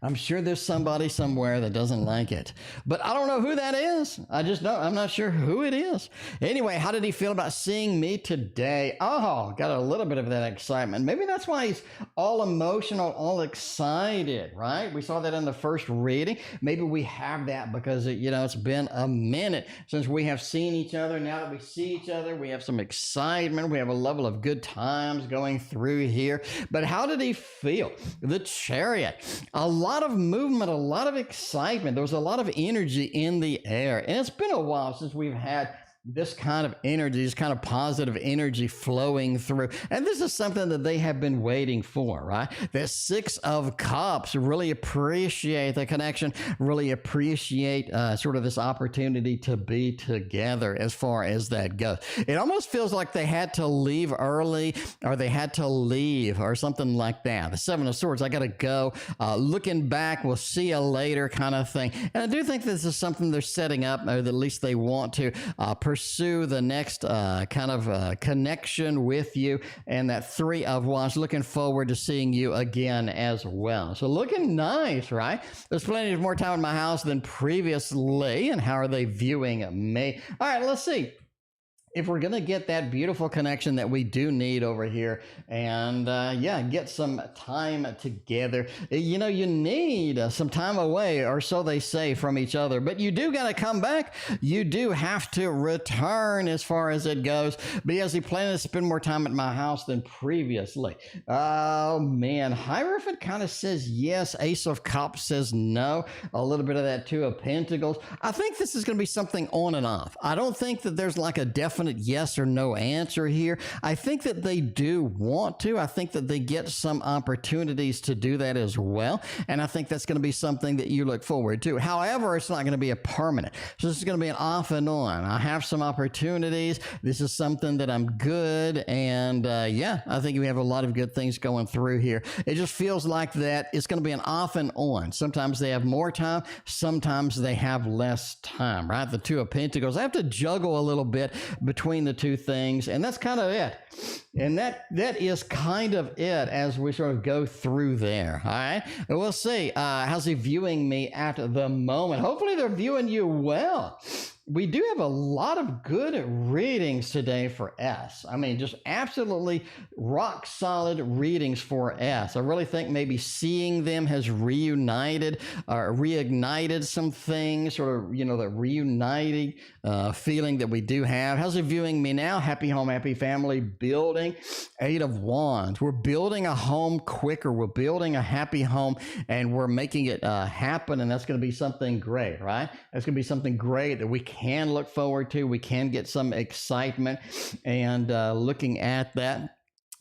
I'm sure there's somebody somewhere that doesn't like it, but I don't know who that is. I'm not sure who it is. Anyway, how did he feel about seeing me today? Oh, got a little bit of that excitement. Maybe that's why he's all emotional, all excited, right? We saw that in the first reading. Maybe we have that because, it's been a minute since we have seen each other. Now that we see each other, we have some excitement. We have a level of good times going through here. But how did he feel? The Chariot. A lot of movement, a lot of excitement. There was a lot of energy in the air. And it's been a while since we've had this kind of energy, this kind of positive energy flowing through. And this is something that they have been waiting for, right? The Six of Cups, really appreciate the connection, really appreciate sort of this opportunity to be together as far as that goes. It almost feels like they had to leave early, or they had to leave, or something like that. The Seven of Swords, I got to go. Looking back, we'll see you later kind of thing. And I do think this is something they're setting up, or at least they want to pursue the next kind of connection with you. And that Three of Wands, looking forward to seeing you again as well. So looking nice, right? There's plenty of more time in my house than previously. And how are they viewing me? All right, let's see if we're going to get that beautiful connection that we do need over here, and get some time together. You need some time away, or so they say, from each other, but you do got to come back. You do have to return as far as it goes. But yes, he planned to spend more time at my house than previously. Oh man, Hierophant kind of says yes. Ace of Cups says no. A little bit of that Two of Pentacles. I think this is going to be something on and off. I don't think that there's like a definite yes or no answer here. I think that they do want to. I think that they get some opportunities to do that as well. And I think that's going to be something that you look forward to. However, it's not going to be a permanent. So this is going to be an off and on. I have some opportunities. This is something that I'm good. And I think we have a lot of good things going through here. It just feels like that it's going to be an off and on. Sometimes they have more time. Sometimes they have less time, right? The Two of Pentacles. I have to juggle a little bit between the two things, and that's kind of it. And that is kind of it as we sort of go through there. All right, and we'll see how's he viewing me at the moment. Hopefully they're viewing you well. We do have a lot of good readings today for S. I mean, just absolutely rock solid readings for S. I really think maybe seeing them has reignited some things, sort of, that reuniting feeling that we do have. How's it viewing me now? Happy home, happy family, building. Eight of Wands. We're building a home quicker. We're building a happy home, and we're making it happen, and that's going to be something great, right? That's going to be something great that we can look forward to. We can get some excitement, and looking at that.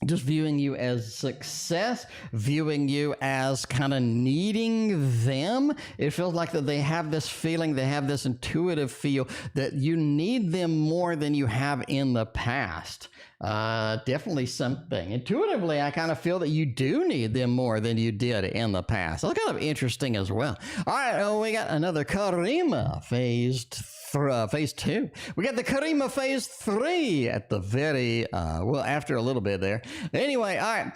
just viewing you as success, viewing you as kind of needing them. It feels like that they have this feeling, they have this intuitive feel that you need them more than you have in the past. Definitely something. Intuitively, I kind of feel that you do need them more than you did in the past. That's kind of interesting as well. All right, we got another karima phase 2. We got the karima phase 3 at the very, well, after a little bit there. Anyway, all right.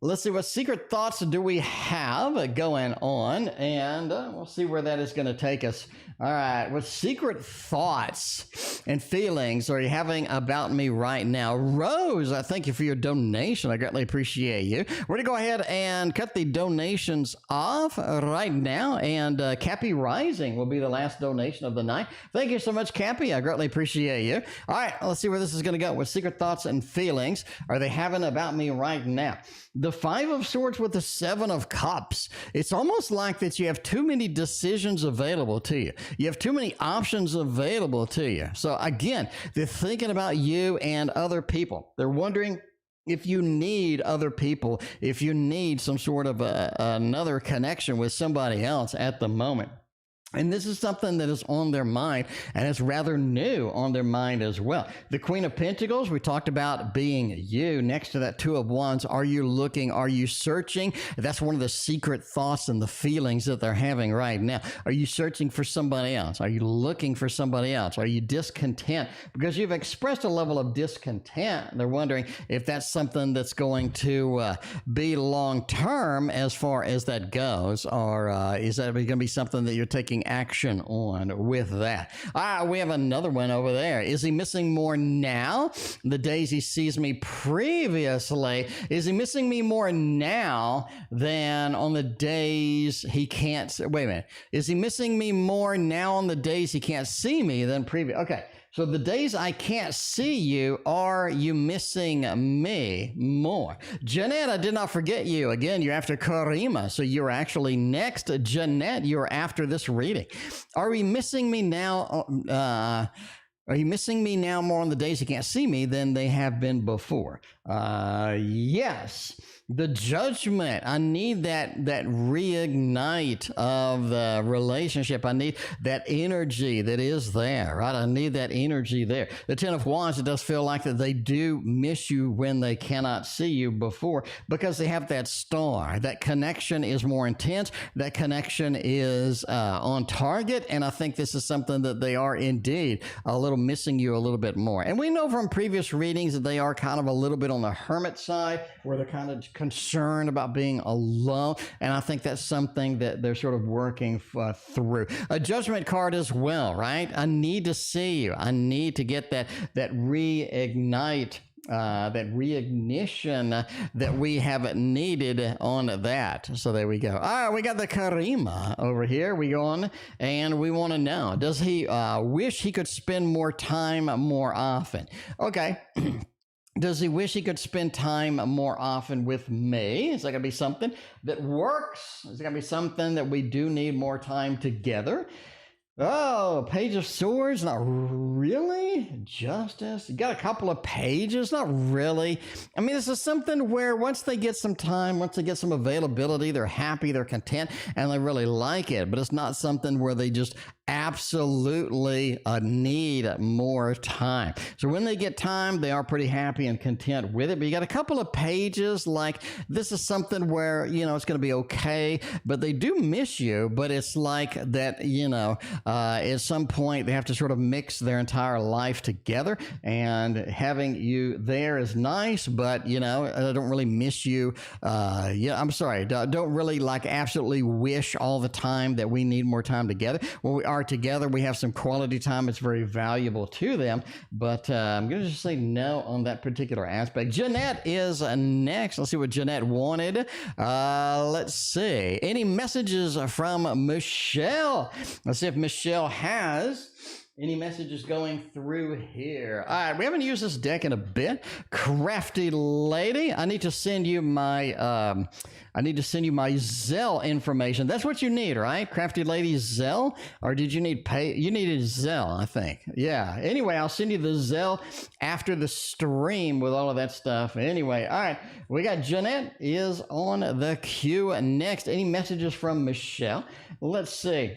Let's see, what secret thoughts do we have going on, and we'll see where that is going to take us. All right, what secret thoughts and feelings are you having about me right now? Rose, I thank you for your donation. I greatly appreciate you. We're going to go ahead and cut the donations off right now, and Capi Rising will be the last donation of the night. Thank you so much, Capi. I greatly appreciate you. All right, let's see where this is going to go. What secret thoughts and feelings are they having about me right now? The 5 of Swords with the 7 of Cups. It's almost like that you have too many decisions available to you. You have too many options available to you. So again, they're thinking about you and other people. They're wondering if you need other people, if you need some sort of another connection with somebody else at the moment. And this is something that is on their mind, and it's rather new on their mind as well. The Queen of Pentacles, we talked about being you. Next to that 2 of Wands, are you looking? Are you searching? That's one of the secret thoughts and the feelings that they're having right now. Are you searching for somebody else? Are you looking for somebody else? Are you discontent? Because you've expressed a level of discontent. They're wondering if that's something that's going to be long-term as far as that goes, or is that going to be something that you're taking action on with that? We have another one over there. Is he missing more now? The days he sees me previously. Is he missing me more now than on the days he can't? Wait a minute. Is he missing me more now on the days he can't see me than previous? Okay. So the days I can't see you, are you missing me more? Jeanette, I did not forget you. Again, you're after Karima, so you're actually next. Jeanette, you're after this reading. Are we missing me now? Are you missing me now more on the days you can't see me than they have been before? Yes. The judgment. I need that reignite of the relationship. I need that energy that is there, right? I need that energy there. The 10 of Wands, it does feel like that they do miss you when they cannot see you before, because they have that star. That connection is more intense. That connection is on target. And I think this is something that they are indeed a little missing you a little bit more. And we know from previous readings that they are kind of a little bit on the hermit side, where they're kind of concerned about being alone, and I think that's something that they're sort of working through. A judgment card as well, right? I need to see you. I need to get that reignite, that reignition that we have needed on that. So there we go. All right, we got the Karima over here. We go on, and we want to know, does he wish he could spend more time more often? Okay. Does he wish he could spend time more often with me? Is that going to be something that works? Is it going to be something that we do need more time together? Oh, Page of Swords, not really. Justice, you got a couple of pages, not really. I mean, this is something where once they get some time, once they get some availability, they're happy, they're content, and they really like it. But it's not something where they just absolutely need more time. So when they get time, they are pretty happy and content with it. But you got a couple of pages like this is something where, you know, it's going to be okay, but they do miss you. But it's like that, you know, at some point they have to sort of mix their entire life together, and having you there is nice, but, you know, I don't really miss you. Yeah, I'm sorry. Don't really like absolutely wish all the time that we need more time together. When we are together, we have some quality time. It's very valuable to them, but I'm going to just say no on that particular aspect. Jeanette is next. Let's see what Jeanette wanted. Let's see. Any messages from MIchele? Let's see if MIchele has Any messages going through here? All right, we haven't used this deck in a bit. Crafty lady, I need to send you my Zelle information. That's what you need, right? Crafty lady Zelle, or did you need pay? You needed Zelle, I think. Yeah. Anyway, I'll send you the Zelle after the stream with all of that stuff. Anyway, all right, we got Jeanette is on the queue next. Any messages from MIchele? Let's see.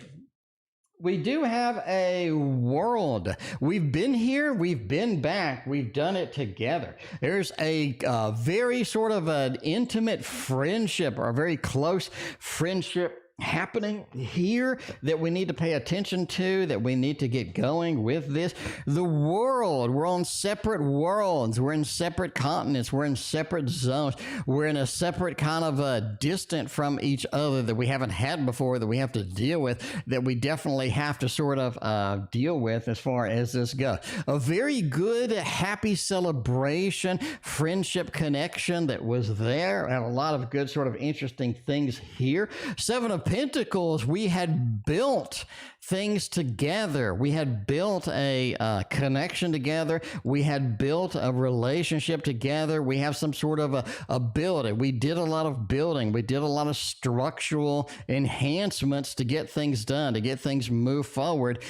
We do have a world. We've been here, we've been back, we've done it together. There's a very sort of an intimate friendship or a very close friendship happening here that we need to pay attention to, that we need to get going with this. The world, we're on separate worlds, we're in separate continents, we're in separate zones, we're in a separate kind of distant from each other that we haven't had before, that we have to deal with, that we definitely have to sort of deal with as far as this goes. A very good, happy celebration, friendship connection that was there, and a lot of good sort of interesting things here. Seven of Pentacles, we had built things together. We had built a connection together. We had built a relationship together. We have some sort of a building. We did a lot of building. We did a lot of structural enhancements to get things done, to get things moved forward.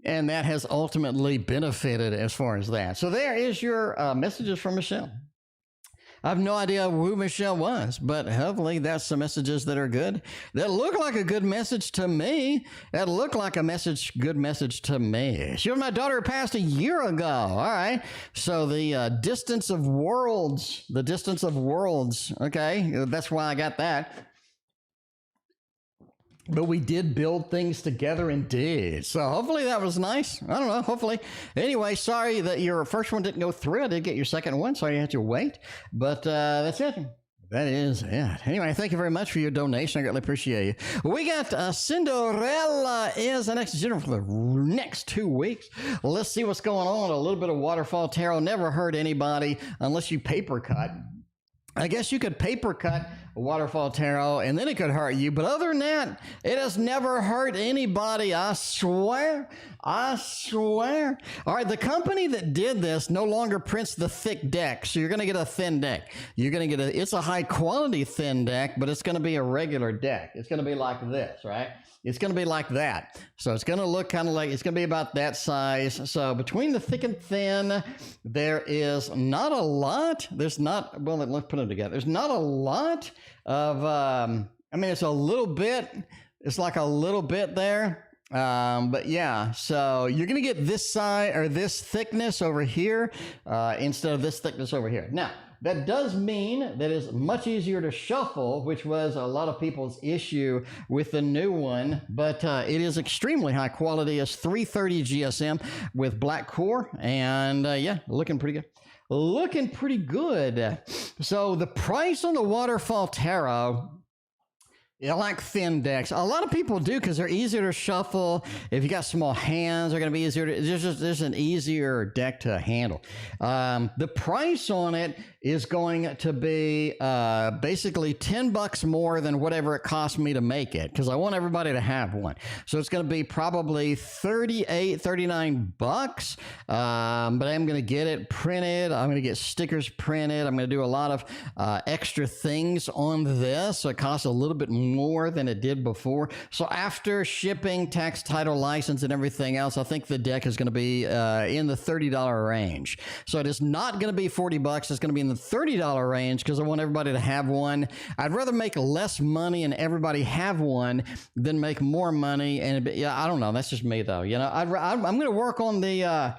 And that has ultimately benefited as far as that. So there is your messages from MIchele. I have no idea who MIchele was, but hopefully that's some messages that are good. That look like a good message to me. That looked like a good message to me. She was my daughter who passed a year ago. All right. So the distance of worlds, okay, that's why I got that. But we did build things together indeed. So hopefully that was nice. I don't know, hopefully. Anyway, sorry that your first one didn't go through. I did get your second one. Sorry you had to wait. But that's it. That is it. Anyway, thank you very much for your donation. I greatly appreciate you. We got Cinderella is the next general for the next 2 weeks. Let's see what's going on. A little bit of Waterfall Tarot. Never hurt anybody unless you paper cut. I guess you could paper cut Waterfall Tarot and then it could hurt you. But other than that, it has never hurt anybody. I swear. I swear. All right, the company that did this no longer prints the thick deck. So you're going to get a thin deck. You're going to get it's a high quality thin deck, but it's going to be a regular deck. It's going to be like this, right? It's going to be like that. So it's going to look kind of like, it's going to be about that size. So between the thick and thin, there is not a lot. There's not, well, let's put them together. There's not a lot of, I mean, it's a little bit, it's like a little bit there. But yeah, so you're going to get this size or this thickness over here, instead of this thickness over here. Now, that does mean that it's much easier to shuffle, which was a lot of people's issue with the new one, but it is extremely high quality. It's 330 GSM with black core, and yeah, looking pretty good. Looking pretty good. So the price on the Waterfall Tarot, I like thin decks. A lot of people do because they're easier to shuffle. If you got small hands, they're going to be easier to, there's an easier deck to handle. The price on it is going to be basically $10 more than whatever it cost me to make it, because I want everybody to have one. So it's going to be probably $39. But I'm going to get it printed. I'm going to get stickers printed. I'm going to do a lot of extra things on this. So it costs a little bit more than it did before. So after shipping, tax, title, license, and everything else, I think the deck is going to be in the $30 range. So it is not going to be $40. It's going to be in the $30 range because I want everybody to have one. I'd rather make less money and everybody have one than make more money. And yeah, I don't know. That's just me though. You know, I'm going to work on the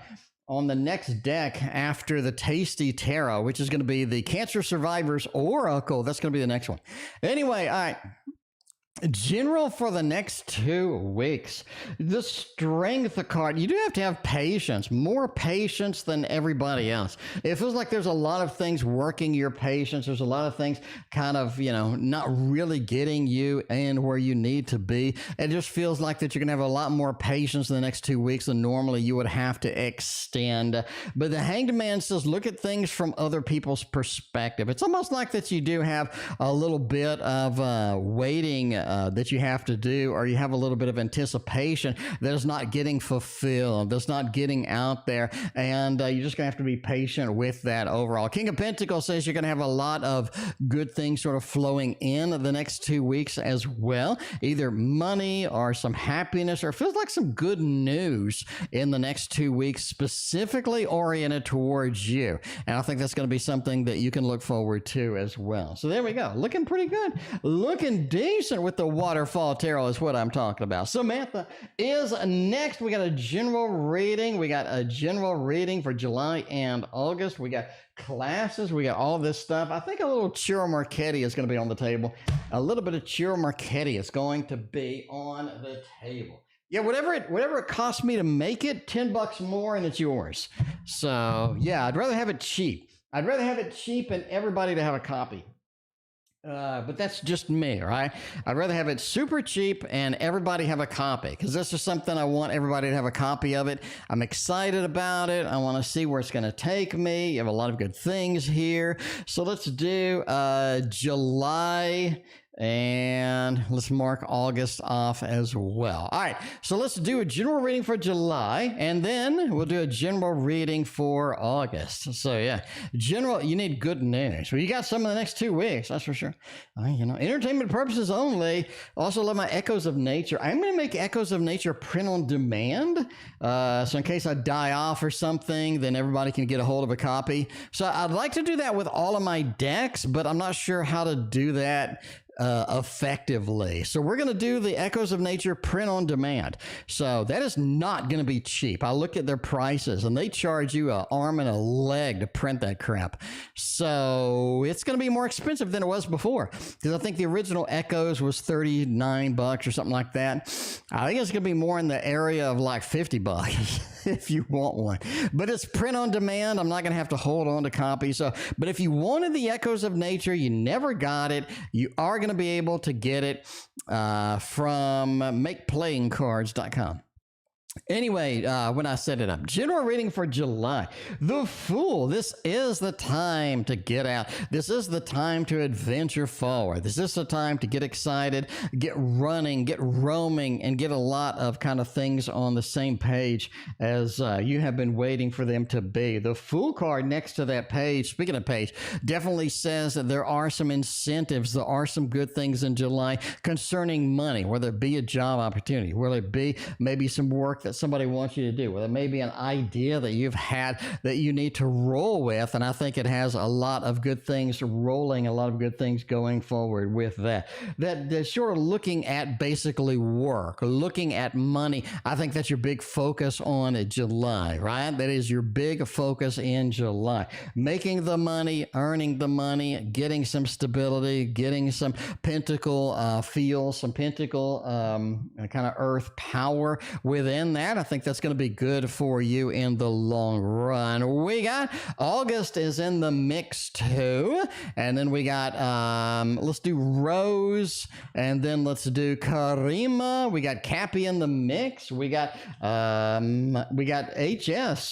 next deck after the Tasty Tarot, which is going to be the Cancer Survivors Oracle. That's going to be the next one. Anyway, all right. General for the next 2 weeks. The Strength card. You do have to have patience, more patience than everybody else. It feels like there's a lot of things working your patience. There's a lot of things kind of, you know, not really getting you in where you need to be. It just feels like that you're going to have a lot more patience in the next 2 weeks than normally you would have to extend. But the Hanged Man says, look at things from other people's perspective. It's almost like that you do have a little bit of waiting that you have to do, or you have a little bit of anticipation that is not getting fulfilled, that's not getting out there, and you're just going to have to be patient with that overall. King of Pentacles says you're going to have a lot of good things sort of flowing in the next 2 weeks as well, either money or some happiness, or it feels like some good news in the next 2 weeks, specifically oriented towards you. And I think that's going to be something that you can look forward to as well. So there we go. Looking pretty good. Looking decent with the Waterfall Tarot is what I'm talking about. Samantha is next. We got a general reading. We got a general reading for July and August. We got classes. We got all this stuff. I think a little Chiro Marchetti is going to be on the table. A little bit of Chiro Marchetti is going to be on the table. Yeah, whatever it costs me to make it, $10 more and it's yours. So yeah, I'd rather have it cheap. I'd rather have it cheap and everybody to have a copy. But that's just me, right? I'd rather have it super cheap and everybody have a copy, because this is something I want everybody to have a copy of it. I'm excited about it. I want to see where it's going to take me. You have a lot of good things here. So let's do July. And let's mark August off as well. All right, so let's do a general reading for July, and then we'll do a general reading for August. So yeah, general, you need good news. Well, you got some in the next 2 weeks, that's for sure. You know, entertainment purposes only. Also love my Echoes of Nature. I'm going to make Echoes of Nature print on demand. So in case I die off or something, then everybody can get a hold of a copy. So I'd like to do that with all of my decks, but I'm not sure how to do that effectively. So we're going to do the Echoes of Nature print on demand. So that is not going to be cheap. I look at their prices and they charge you an arm and a leg to print that crap. So it's going to be more expensive than it was before, because I think the original Echoes was $39 or something like that. I think it's going to be more in the area of like $50 if you want one, but it's print on demand. I'm not going to have to hold on to copies. So, but if you wanted the Echoes of Nature, you never got it, you are going to be able to get it from makeplayingcards.com. Anyway, when I set it up, general reading for July. The Fool. This is the time to get out. This is the time to adventure forward. This is the time to get excited, get running, get roaming, and get a lot of kind of things on the same page as you have been waiting for them to be. The Fool card next to that page, speaking of page, definitely says that there are some incentives. There are some good things in July concerning money, whether it be a job opportunity, whether it be maybe some work that somebody wants you to do, whether it may be an idea that you've had that you need to roll with. And I think it has a lot of good things rolling, a lot of good things going forward with that. That sort of looking at basically work, looking at money. I think that's your big focus on July, right? That is your big focus in July. Making the money, earning the money, getting some stability, getting some pentacle feel, some pentacle kind of earth power within that. I think that's going to be good for you in the long run. We got August is in the mix too. And then we got, let's do Rose, and then let's do Karima. We got Capi in the mix. We got HS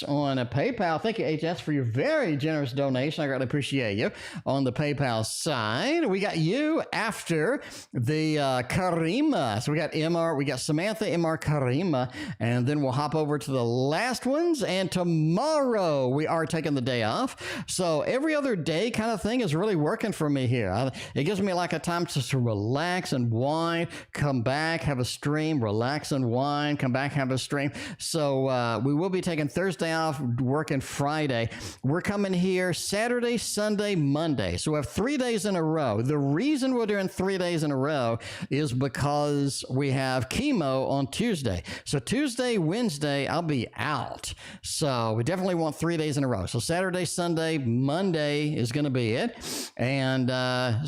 on a PayPal. Thank you, HS, for your very generous donation. I greatly appreciate you on the PayPal side. We got you after the Karima. So we got MR, we got Samantha, MR, Karima, and then we'll hop over to the last ones. And tomorrow we are taking the day off. So every other day kind of thing is really working for me here. It gives me like a time to relax and wind, come back, have a stream, relax and wind, come back, have a stream. So we will be taking Thursday off, working Friday. We're coming here Saturday, Sunday, Monday. So we have 3 days in a row. The reason we're doing 3 days in a row is because we have chemo on Tuesday. So Tuesday, Wednesday, I'll be out. So we definitely want 3 days in a row. So Saturday, Sunday, Monday is going to be it. And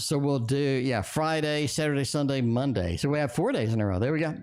so we'll do, Friday, Saturday, Sunday, Monday. So we have 4 days in a row. There we go.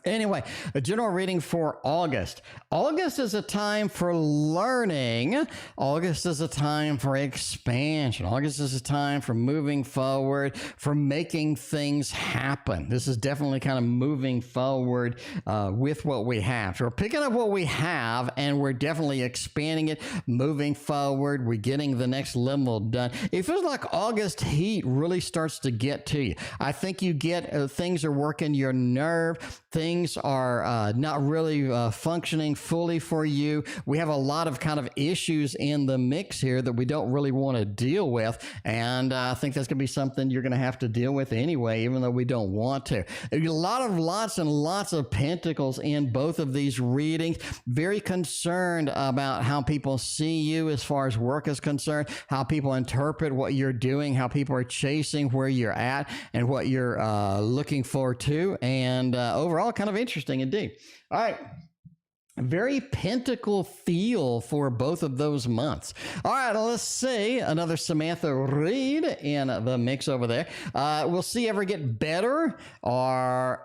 Anyway, a general reading for August. August is a time for learning. August is a time for expansion. August is a time for moving forward, for making things happen. This is definitely kind of moving forward with what we have. So we're picking up what we have and we're definitely expanding it, moving forward. We're getting the next level done. It feels like August heat really starts to get to you. I think you get things are working your nerve. Things are not really functioning fully for you. We have a lot of kind of issues in the mix here that we don't really want to deal with. And I think that's going to be something you're going to have to deal with anyway, even though we don't want to. Lots and lots of pentacles in both of these readings. Very concerned about how people see you as far as work is concerned, how people interpret what you're doing, how people are chasing where you're at and what you're looking forward to. And overall, kind of interesting indeed. All right. Very pentacle feel for both of those months. All right, let's see another Samantha read in the mix over there. Will C ever get better, or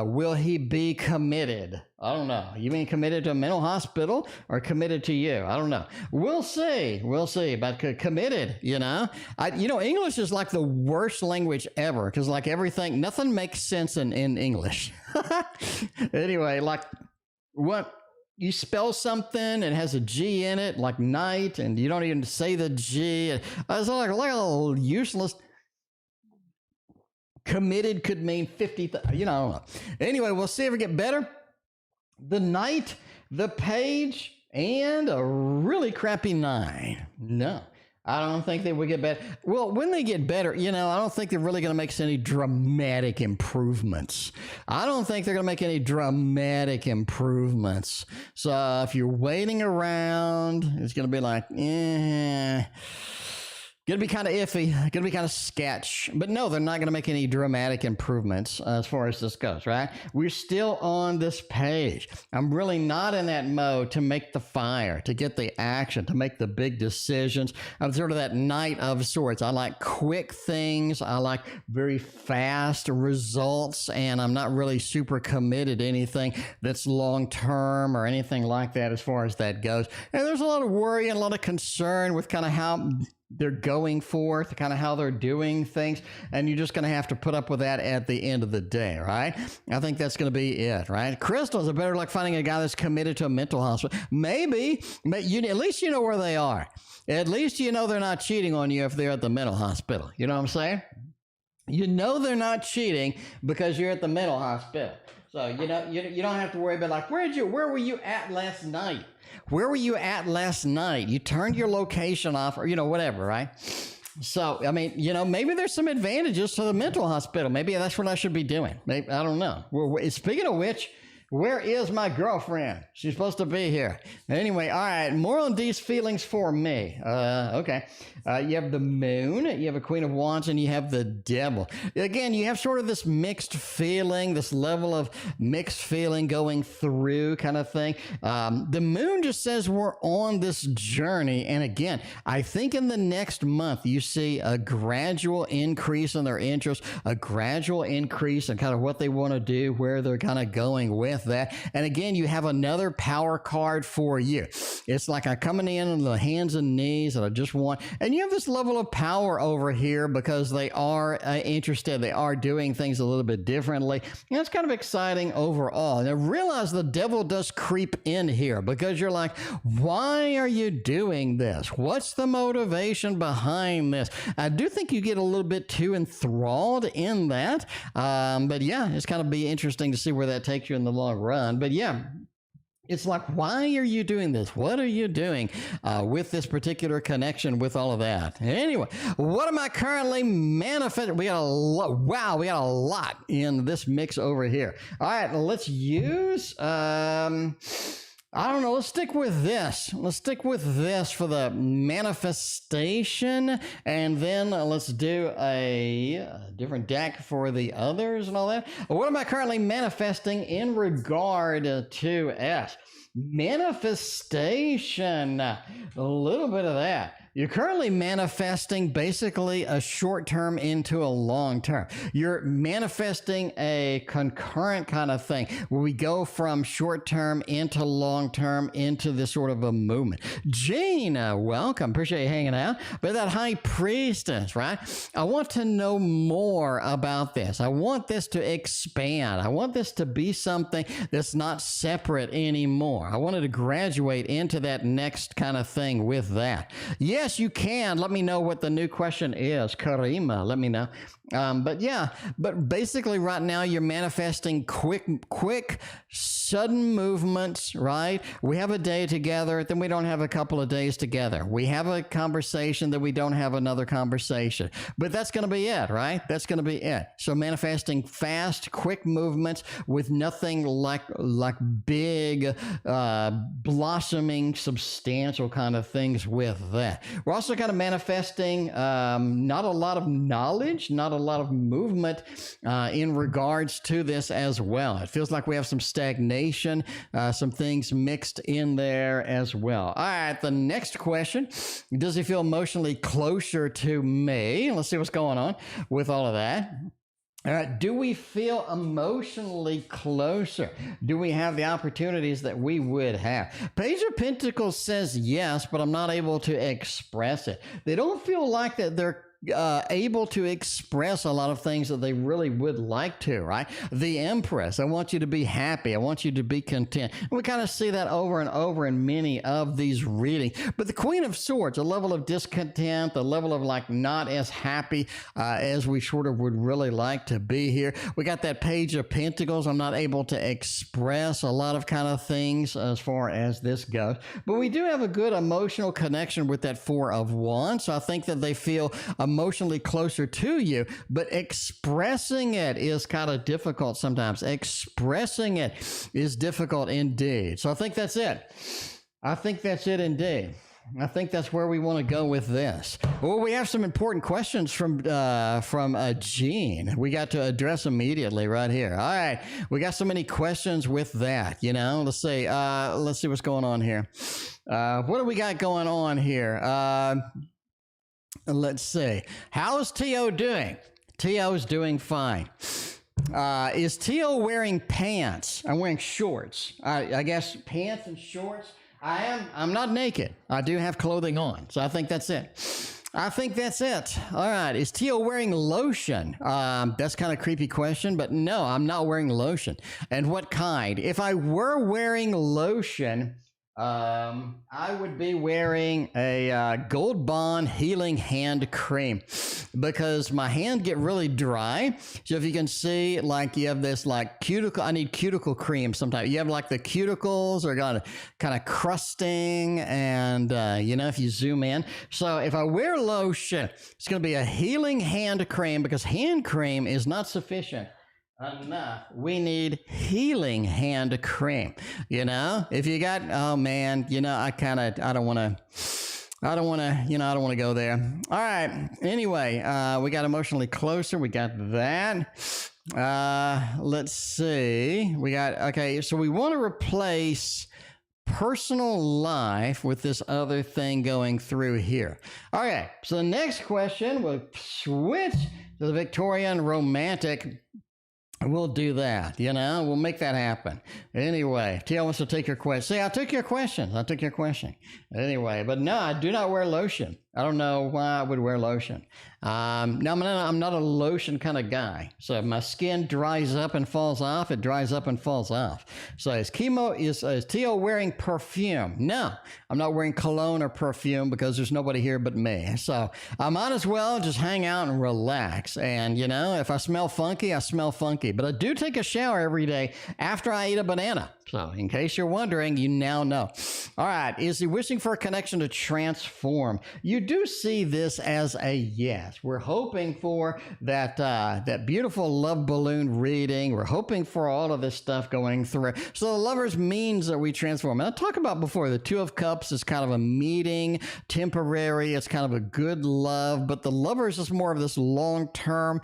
will he be committed? I don't know. You mean committed to a mental hospital or committed to you? I don't know. We'll see. We'll see. But committed, you know. English is like the worst language ever because like everything, nothing makes sense in English. Anyway, like what? You spell something, it has a G in it, like night, and you don't even say the G. It's like a little useless. Committed could mean 50, I don't know. Anyway, we'll see if we get better. The Knight, the Page, and a really crappy 9. No. I don't think they would get better. Well, when they get better, I don't think they're really going to make any dramatic improvements. I don't think they're going to make any dramatic improvements. So if you're waiting around, it's going to be like, going to be kind of iffy, going to be kind of sketch. But no, they're not going to make any dramatic improvements as far as this goes, right? We're still on this page. I'm really not in that mode to make the fire, to get the action, to make the big decisions. I'm sort of that Knight of sorts. I like quick things. I like very fast results, and I'm not really super committed to anything that's long-term or anything like that as far as that goes. And there's a lot of worry and a lot of concern with kind of how they're going forth, kind of how they're doing things, and you're just going to have to put up with that at the end of the day, right? I think that's going to be it, right? Crystals are better like finding a guy that's committed to a mental hospital. Maybe, but at least you know where they are. At least you know they're not cheating on you if they're at the mental hospital. You know what I'm saying? You know they're not cheating because you're at the mental hospital. So, you don't have to worry about like, where were you at last night? Where were you at last night? You turned your location off or, whatever, right? So, I mean, maybe there's some advantages to the mental hospital. Maybe that's what I should be doing. Maybe, I don't know. Speaking of which, where is my girlfriend? She's supposed to be here. Anyway, all right. More on these feelings for me. Okay. You have the Moon, you have a Queen of Wands, and you have the Devil. Again, you have sort of this mixed feeling, this level of mixed feeling going through kind of thing. The Moon just says we're on this journey. And again, I think in the next month, you see a gradual increase in their interest, a gradual increase in kind of what they want to do, where they're kind of going with that. And again, you have another power card for you. It's like I'm coming in on the hands and knees and I just want, and you have this level of power over here because they are interested. They are doing things a little bit differently. And it's kind of exciting overall. And I realize the Devil does creep in here because you're like, why are you doing this? What's the motivation behind this? I do think you get a little bit too enthralled in that. But yeah, it's kind of be interesting to see where that takes you in the long run. But yeah, it's like, why are you doing this? What are you doing with this particular connection with all of that? Anyway, what am I currently manifesting? We got a lot. Wow, we got a lot in this mix over here. All right, let's use... I don't know. Let's stick with this. Let's stick with this for the manifestation. And then let's do a different deck for the others and all that. What am I currently manifesting in regard to S? Manifestation. A little bit of that. You're currently manifesting basically a short term into a long term. You're manifesting a concurrent kind of thing where we go from short term into long term into this sort of a movement. Gina, welcome. Appreciate you hanging out. But that high priestess, right? I want to know more about this. I want this to expand. I want this to be something that's not separate anymore. I wanted to graduate into that next kind of thing with that. Yes, you can. Let me know what the new question is. Karima, let me know. But basically right now you're manifesting quick, sudden movements, right? We have a day together, then we don't have a couple of days together. We have a conversation, then we don't have another conversation. But that's going to be it, right? That's going to be it. So manifesting fast, quick movements with nothing like big, blossoming, substantial kind of things with that. We're also kind of manifesting not a lot of knowledge, not a lot of movement in regards to this as well. It feels like we have some stagnation, some things mixed in there as well. All right, the next question, does he feel emotionally closer to me? Let's see what's going on with all of that. All right, do we feel emotionally closer? Do we have the opportunities that we would have? Page of Pentacles says yes, but I'm not able to express it. They don't feel like that they're able to express a lot of things that they really would like to, right? The Empress, I want you to be happy. I want you to be content. And we kind of see that over and over in many of these readings. But the Queen of Swords, a level of discontent, a level of like not as happy as we sort of would really like to be here. We got that Page of Pentacles. I'm not able to express a lot of kind of things as far as this goes. But we do have a good emotional connection with that Four of Wands. So I think that they feel emotionally closer to you, but expressing it is kind of difficult sometimes. Expressing it is difficult indeed. So I think that's it. I think that's it indeed. I think that's where we want to go with this. Well, we have some important questions from Jean. We got to address immediately right here. All right, we got so many questions with that. You know, let's see what's going on here. What do we got going on here? Let's see. How's T.O. doing? T.O.'s doing fine. Is T.O. wearing pants? I'm wearing shorts. I guess pants and shorts. I'm not naked. I do have clothing on. So I think that's it. All right. Is T.O. wearing lotion? That's kind of a creepy question, but no, I'm not wearing lotion. And what kind? If I were wearing lotion, I would be wearing a Gold Bond Healing Hand Cream because my hand get really dry. So if you can see, like you have this like cuticle, I need cuticle cream sometimes. You have like the cuticles are kind of crusting and, if you zoom in. So if I wear lotion, it's going to be a healing hand cream because hand cream is not sufficient enough. We need healing hand cream. If you got, oh man, I don't want to go there. All right. Anyway, we got emotionally closer. We got that. Let's see. Okay. So we want to replace personal life with this other thing going through here. All right. So the next question, we'll switch to the Victorian romantic. We'll do that, we'll make that happen. Anyway, T.O. wants to take your question. See, I took your question. Anyway, but no, I do not wear lotion. I don't know why I would wear lotion. No, I'm not a lotion kind of guy. So if my skin dries up and falls off, it dries up and falls off. So is T.O. wearing perfume? No, I'm not wearing cologne or perfume because there's nobody here but me. So I might as well just hang out and relax. And, if I smell funky, I smell funky. But I do take a shower every day after I eat a banana. So in case you're wondering, you now know. All right. Is he wishing for a connection to transform? You do see this as a yes. We're hoping for that beautiful love balloon reading. We're hoping for all of this stuff going through. So the lovers means that we transform. And I talked about before, the Two of Cups is kind of a meeting, temporary. It's kind of a good love. But the lovers is more of this long-term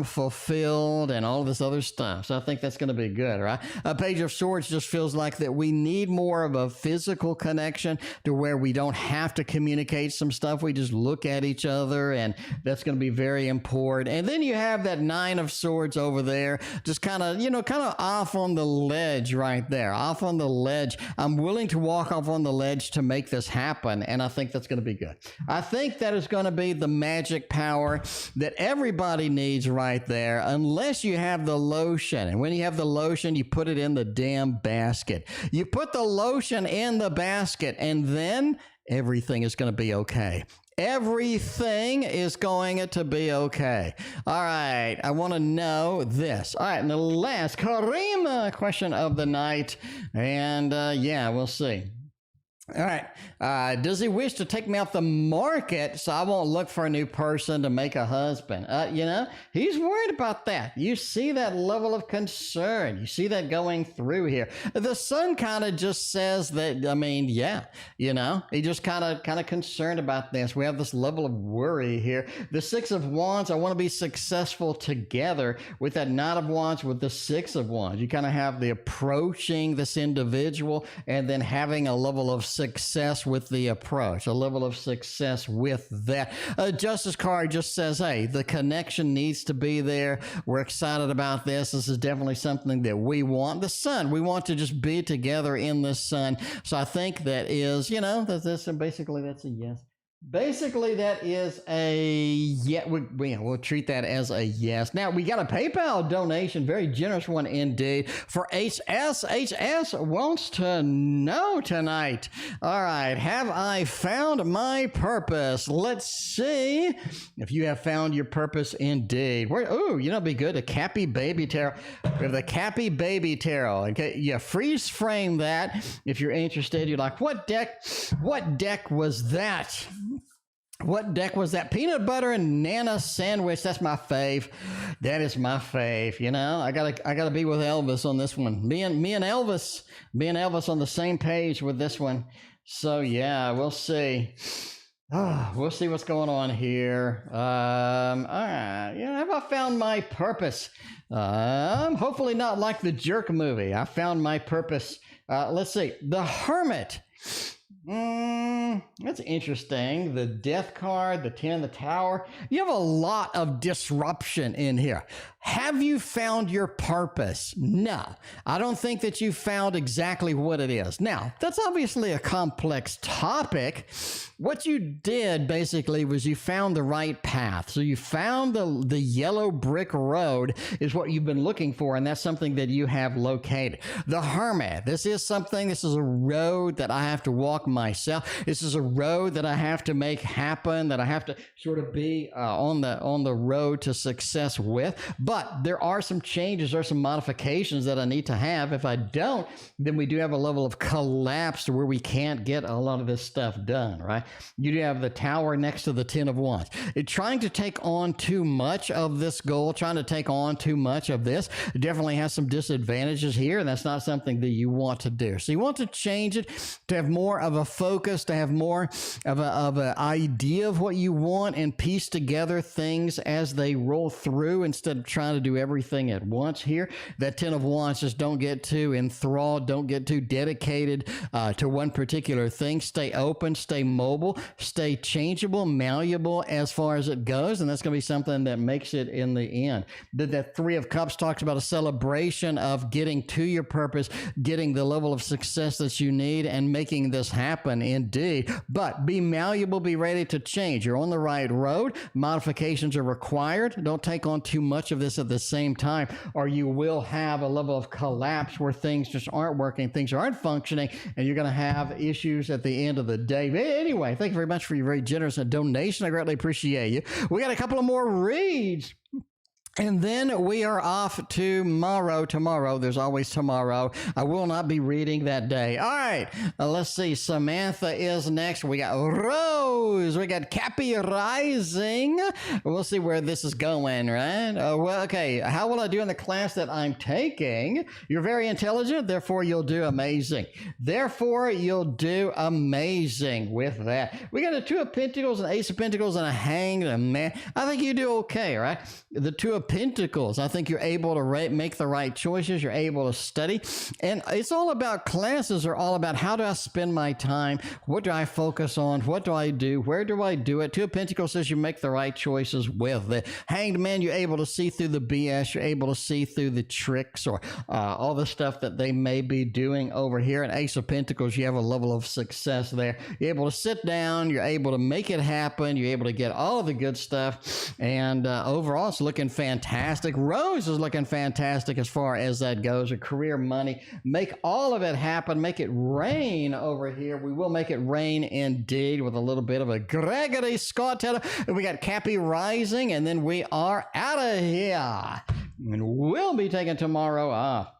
fulfilled and all this other stuff. So I think that's going to be good, right? Page of Swords just feels like that we need more of a physical connection to where we don't have to communicate communicate some stuff. We just look at each other, and that's going to be very important. And then you have that Nine of Swords over there, just kind of, kind of off on the ledge right there, off on the ledge. I'm willing to walk off on the ledge to make this happen, and I think that's going to be good. I think that is going to be the magic power that everybody needs right there, unless you have the lotion. And when you have the lotion, you put it in the damn basket. You put the lotion in the basket, and then everything is going to be okay. Everything is going to be okay. All right, I want to know this. All right, and the last karima question of the night, and yeah, we'll see. All right. Does he wish to take me off the market so I won't look for a new person to make a husband? He's worried about that. You see that level of concern. You see that going through here. The sun kind of just says that, he just kind of concerned about this. We have this level of worry here. The Six of Wands, I want to be successful together with that Knight of Wands with the Six of Wands. You kind of have the approaching this individual and then having a level of success with the approach, a level of success with that. Justice card just says, hey, the connection needs to be there. We're excited about this. This is definitely something that we want. The sun, we want to just be together in the sun. So I think that is, basically that's a yes. Basically, that is a yeah. We'll treat that as a yes. Now, we got a PayPal donation, very generous one indeed, for HS. HS wants to know tonight. All right, have I found my purpose? Let's see if you have found your purpose indeed. It'd be good. A Capi Baby Tarot. We have the Capi Baby Tarot. Okay, yeah, freeze frame that if you're interested. You're like, what deck? What deck was that? What deck was that? Peanut butter and Nana sandwich. That's my fave. That is my fave. I gotta be with Elvis on this one. Me and Elvis on the same page with this one. So yeah, we'll see. We'll see what's going on here. All right. Have I found my purpose? Hopefully not like the Jerk movie. I found my purpose. Let's see. The Hermit. That's interesting. The Death card, the 10 of the Tower. You have a lot of disruption in here. Have you found your purpose? No, I don't think that you found exactly what it is. Now, that's obviously a complex topic. What you did basically was you found the right path. So you found the yellow brick road is what you've been looking for, and that's something that you have located. The Hermit, this is a road that I have to walk myself. This is a road that I have to make happen, that I have to sort of be on the road to success with. But there are some changes, there are some modifications that I need to have. If I don't, then we do have a level of collapse to where we can't get a lot of this stuff done, right? You do have the Tower next to the 10 of Wands. Trying to take on too much of this goal, trying to take on too much of this definitely has some disadvantages here, and that's not something that you want to do. So you want to change it to have more of a focus, to have more of an idea of what you want and piece together things as they roll through instead of trying to do everything at once here. That 10 of Wands, just don't get too enthralled, don't get too dedicated to one particular thing. Stay open, stay mobile, stay changeable, malleable as far as it goes, and that's going to be something that makes it in the end. That 3 of Cups talks about a celebration of getting to your purpose, getting the level of success that you need, and making this happen indeed. But be malleable, be ready to change. You're on the right road. Modifications are required. Don't take on too much of this at the same time, or you will have a level of collapse where things just aren't working, things aren't functioning, and you're going to have issues at the end of the day. But anyway, thank you very much for your very generous donation. I greatly appreciate you. We got a couple of more reads. And then we are off tomorrow. There's always tomorrow. I will not be reading that day. All right, let's see. Samantha is next. We got Rose. We got Capi Rising. We'll see where this is going, right? Okay. How will I do in the class that I'm taking? You're very intelligent, therefore you'll do amazing. Therefore, you'll do amazing with that. We got a 2 of Pentacles, an Ace of Pentacles, and a Hanged Man. I think you do okay, right? The 2 of of Pentacles. I think you're able to make the right choices. You're able to study. And it's all about classes are all about how do I spend my time? What do I focus on? What do I do? Where do I do it? Two of Pentacles says you make the right choices with it. Hanged Man, you're able to see through the BS. You're able to see through the tricks or all the stuff that they may be doing over here. And Ace of Pentacles, you have a level of success there. You're able to sit down. You're able to make it happen. You're able to get all of the good stuff. And overall, it's looking fantastic. Rose is looking fantastic as far as that goes. Your career, money, make all of it happen. Make it rain over here. We will make it rain indeed with a little bit of a Gregory Scott. And we got Capi Rising, and then we are out of here. And we'll be taking tomorrow off.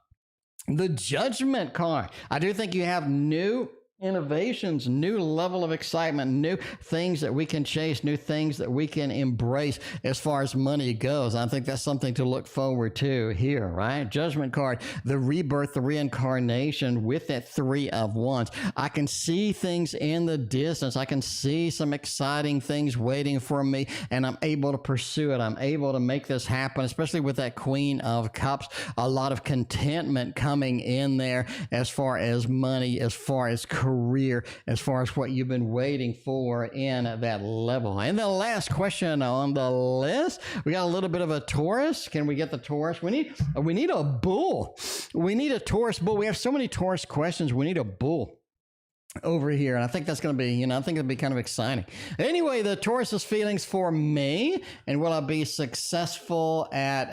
The Judgment card. I do think you have new innovations, new level of excitement, new things that we can chase, new things that we can embrace as far as money goes. I think that's something to look forward to here, right? Judgment card, the rebirth, the reincarnation with that Three of Wands. I can see things in the distance. I can see some exciting things waiting for me, and I'm able to pursue it. I'm able to make this happen, especially with that Queen of Cups. A lot of contentment coming in there as far as money, as far as career, as far as what you've been waiting for in that level. And the last question on the list, we got a little bit of a Taurus. Can we get the Taurus? We need a bull. We need a Taurus bull. We have so many Taurus questions. We need a bull over here, and I think that's going to be, I think it'll be kind of exciting. Anyway, the Taurus's feelings for me, and will I be successful at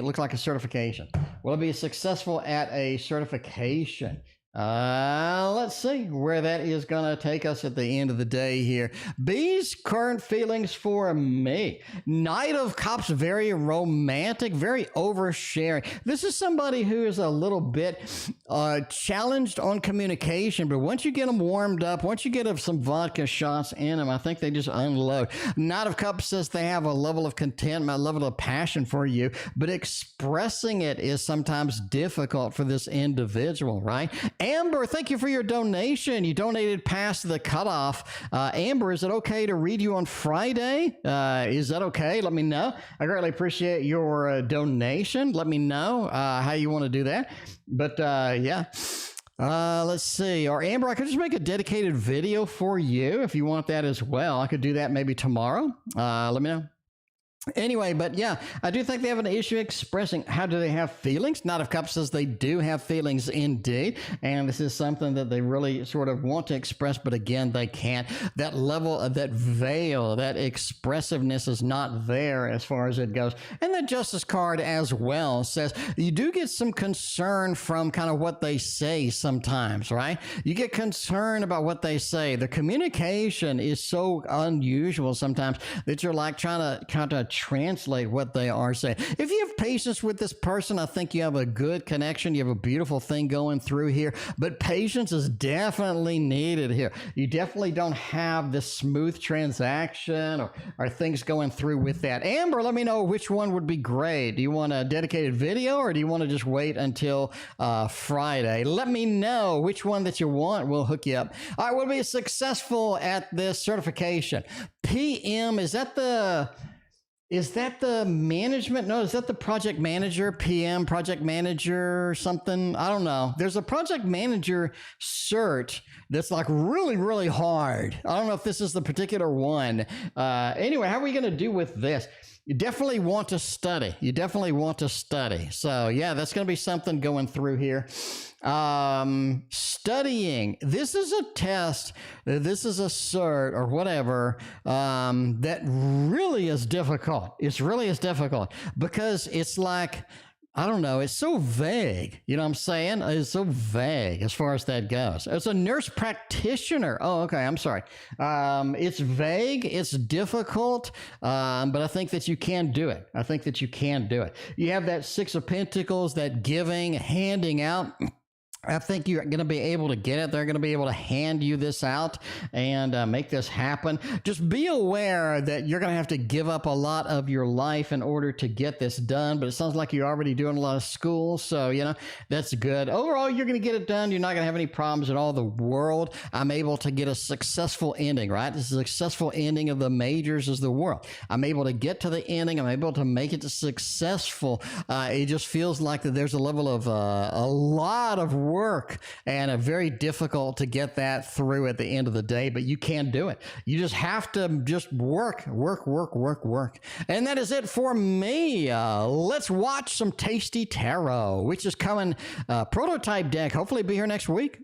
looks like a certification. Will I be successful at a certification? Let's see where that is going to take us at the end of the day here. B's current feelings for me. Knight of Cups, very romantic, very oversharing. This is somebody who is a little bit challenged on communication, but once you get them warmed up, once you get some vodka shots in them, I think they just unload. Knight of Cups says they have a level of contentment, a level of passion for you, but expressing it is sometimes difficult for this individual, right? Amber, thank you for your donation. You donated past the cutoff. Amber, is it okay to read you on Friday? Is that okay? Let me know. I greatly appreciate your donation. Let me know how you want to do that. But yeah. Let's see. Or Amber, I could just make a dedicated video for you if you want that as well. I could do that maybe tomorrow. Let me know. Anyway, but yeah, I do think they have an issue expressing how do they have feelings. Knight of Cups says they do have feelings indeed, and this is something that they really sort of want to express, but again, they can't. That level of that veil, that expressiveness is not there as far as it goes. And the Justice card as well says you do get some concern from kind of what they say sometimes, right? You get concerned about what they say. The communication is so unusual sometimes that you're like trying to kind of translate what they are saying. If you have patience with this person, I think you have a good connection. You have a beautiful thing going through here, but patience is definitely needed here. You definitely don't have this smooth transaction or things going through with that. Amber, let me know which one would be great. Do you want a dedicated video or do you want to just wait until Friday? Let me know which one that you want. We'll hook you up. All right, we'll be successful at this certification. PM, is that the management? No, is that the project manager? PM, project manager, something? I don't know. There's a project manager cert that's like really, really hard. I don't know if this is the particular one. Anyway, how are we going to do with this? You definitely want to study. You definitely want to study. So yeah, that's going to be something going through here. Studying. This is a test. This is a cert or whatever that really is difficult. It's really is difficult because it's like, I don't know. It's so vague. You know what I'm saying? It's so vague as far as that goes. It's a nurse practitioner. Oh, okay. I'm sorry. It's vague. It's difficult. But I think that you can do it. I think that you can do it. You have that Six of Pentacles, that giving, handing out. I think you're going to be able to get it. They're going to be able to hand you this out and make this happen. Just be aware that you're going to have to give up a lot of your life in order to get this done. But it sounds like you're already doing a lot of school. So, that's good. Overall, you're going to get it done. You're not going to have any problems at all. The world, I'm able to get a successful ending, right? This is a successful ending of the majors is the world. I'm able to get to the ending. I'm able to make it successful. It just feels like that there's a level of a lot of work and very difficult to get that through at the end of the day, but you can do it. You just have to just work. And that is it for me. Let's watch some tasty tarot, which is coming prototype deck. Hopefully be here next week.